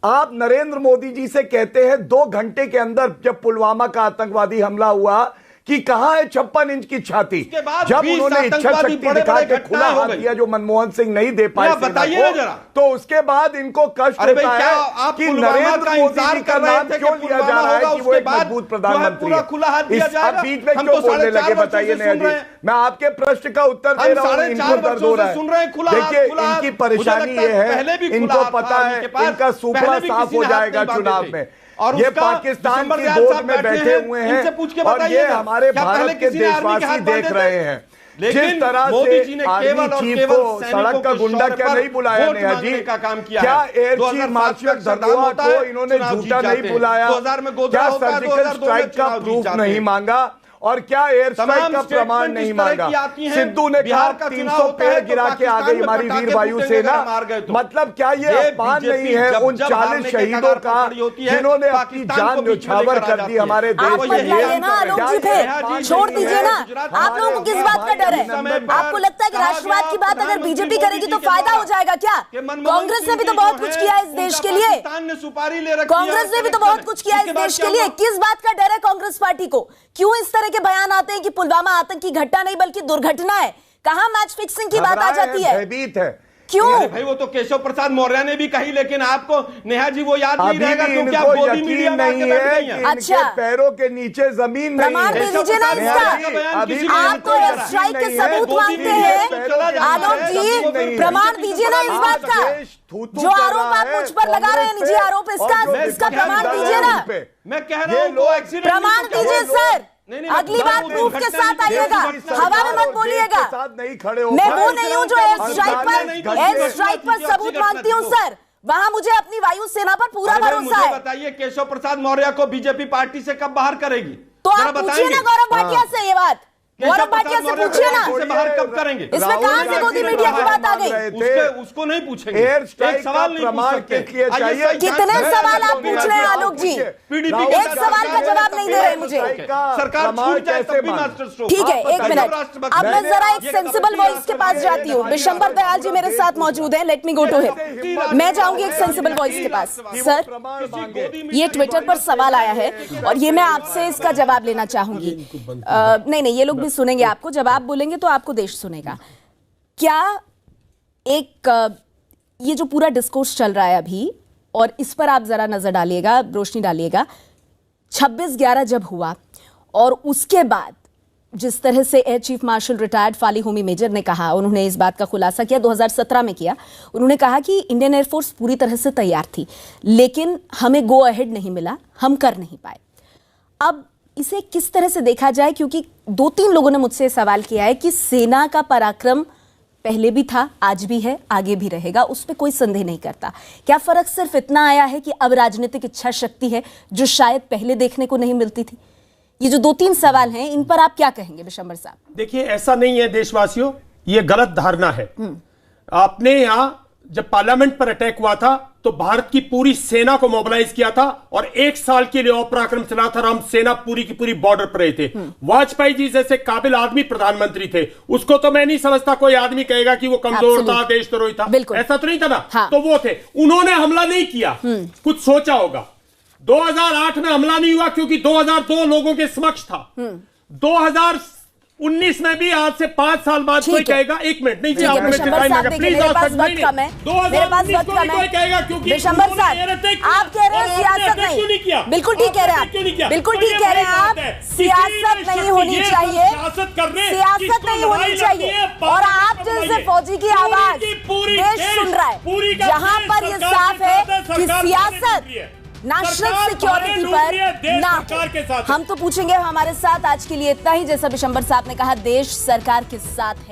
आप नरेंद्र मोदी जी से कहते हैं 2 घंटे के अंदर जब पुलवामा का आतंकवादी हमला हुआ कि कहां है 56 इंच की छाती, जब उन्होंने इच्छा शक्ति दिखा के खुला हाथ दिया जो मनमोहन सिंह नहीं दे पाए सेना को, तो उसके बाद इनको कष्ट होता है कि नरेंद्र मोदी जी का नाम क्यों लिया जा रहा है कि वो एक मजबूत प्रधानमंत्री है। इस बीच में क्यों बोलने लगे, बताइए नया जी। मैं आपके प्रश्न का उत्तर दे रहा हूं, इनको दर्द हो रहा है। देखिए इनकी परेशानी ये है, इनको पता है इनका सूपड़ा साफ हो जाएगा चुनाव में, और ये पाकिस्तान की गोद में बैठे हुए हैं और ये हमारे भारत के देशवासी देख रहे हैं। जिस तरह से आर्मी चीफ को सड़क का गुंडा क्या नहीं बुलाया नेहा जी, क्या एयर चीफ मार्शल धनोआ को इन्होंने झूठा नहीं बुलाया, क्या सर्जिकल स्ट्राइक का प्रूफ नहीं मांगा, और क्या एयर स्ट्राइक का प्रमाण नहीं मांगा? सिद्धू ने कहा 300 पेड़ गिरा के आ गई हमारी वीर वायुसेना। मतलब क्या ये अपमान नहीं है उन 40 शहीदों का जिन्होंने अपनी जान न्यौछावर कर दी हमारे देश के लिए? छोड़ दीजिए ना, आप लोगों को किस बात का डर है? आपको लगता है कि राष्ट्रवाद की बात अगर बीजेपी करेगी तो फायदा हो जाएगा क्या? कांग्रेस ने भी तो बहुत कुछ किया इस देश के लिए, कांग्रेस ने भी तो बहुत कुछ किया इस देश के लिए। किस बात का डर है कांग्रेस पार्टी को? क्यों इस तरह के बयान आते हैं कि पुलवामा आतंकी घटना नहीं बल्कि दुर्घटना है? कहां मैच फिक्सिंग की बात आ जाती है? भयभीत है क्यों? अरे भाई वो तो केशव प्रसाद मौर्य ने भी कही, लेकिन आपको नेहा जी वो याद नहीं रहेगा क्योंकि आप गोदी मीडिया में आके बैठ गई हैं। अच्छा, पैरों के नीचे जमीन नहीं प्रमाण दे दीजिए ना इसका। आप तो एयर स्ट्राइक के सबूत मांगते हैं आलोक जी, प्रमाण दीजिए ना इस बात का। जो आरोप आप मुझ पर लगा रहे हैं, निजी आरोप, इसका प्रमाण दीजिए ना। मैं कह रहा हूं प्रमाण दीजिए सर। अगली बार प्रूफ के साथ आइएगा, हवा में मत बोलिएगा। नहीं खड़े हो, मैं वो नहीं हूं जो एयर स्ट्राइक पर सबूत मांगती हूं सर। वहां मुझे अपनी वायुसेना पर पूरा भरोसा है। बताइए केशव प्रसाद मौर्य को बीजेपी पार्टी से कब बाहर करेगी? तो आप पूछिए ना गौरव भाटिया से ये बात, गौरव भाटिया से पूछिए ना। बाहर कब करेंगे? इसमें कहां से गोदी मीडिया की बात आ गई? उसको नहीं पूछेंगे। एयर स्ट्राइक एक सवाल नहीं पूछ सकते। कितने सवाल आप पूछ रहे हैं आलोक जी? एक सवाल का जवाब नहीं दे रहे मुझे। सरकार छूट जाए तब भी मास्टर स्ट्रोक। ठीक है, एक मिनट। अब मैं जरा एक सेंसिबल वॉइस के पास जाती हूँ। विशंबर दयाल जी मेरे साथ मौजूद हैं, let me go to him. मैं जाऊंगी एक सेंसिबल वॉइस के पास। सर, ये ट्विटर पर सवाल आया है और ये मैं आपसे इसका जवाब लेना चाहूंगी। नहीं, ये लोग सुनेंगे आपको, जब आप बोलेंगे तो आपको देश सुनेगा। क्या एक ये जो पूरा डिस्कोर्स चल रहा है अभी, और इस पर आप जरा नजर डालिएगा, रोशनी डालिएगा। 26/11 जब हुआ और उसके बाद जिस तरह से air chief marshal retired Fali Homi Major ने कहा, उन्होंने इस बात का खुलासा किया, 2017 में किया। उन्होंने कहा कि इंडियन एयरफोर्स पूरी तरह से तैयार थी, लेकिन हमें गो अहेड नहीं मिला, हम कर नहीं पाए। अब इसे किस तरह से देखा जाए, क्योंकि 2-3 लोगों ने मुझसे सवाल किया है कि सेना का पराक्रम पहले भी था, आज भी है, आगे भी रहेगा, उस पर कोई संदेह नहीं करता। क्या फर्क सिर्फ इतना आया है कि अब राजनीतिक इच्छा शक्ति है जो शायद पहले देखने को नहीं मिलती थी? ये जो 2-3 सवाल हैं, इन पर आप क्या कहेंगे विशंबर साहब? देखिए, ऐसा नहीं है देशवासियों, ये गलत धारणा है। आपने यहाँ जब पार्लियामेंट पर अटैक हुआ था तो भारत की पूरी सेना को मोबिलाइज किया था और 1 साल के लिए पराक्रम चला था। हम सेना पूरी की पूरी बॉर्डर पर रहे थे। वाजपेयी जी जैसे काबिल आदमी प्रधानमंत्री थे, उसको तो मैं नहीं समझता कोई आदमी कहेगा कि वो कमजोर था, देशद्रोही था। ऐसा तो नहीं था ना। हाँ। तो वो थे, उन्होंने हमला नहीं किया। कुछ सोचा होगा। 2008 में हमला नहीं हुआ क्योंकि 2002 लोगों के समक्ष था। 2019 में भी आज से 5 साल बाद कोई कहेगा, 1 मिनट नहीं चाहिए, मेरे पास वक्त कम है, विशंबर साहब, आप कह रहे हैं सियासत नहीं, बिल्कुल ठीक कह रहे हैं आप, बिल्कुल ठीक कह रहे हैं आप, सियासत नहीं होनी चाहिए, सियासत नहीं होनी चाहिए। और आप जैसे फौजी की आवाज देश सुन रहा है, जहां पर ये साफ है कि सियासत नेशनल सिक्योरिटी पर ना। हम तो पूछेंगे, हमारे साथ आज के लिए इतना ही। जैसा विशंबर साहब ने कहा, देश सरकार के साथ है।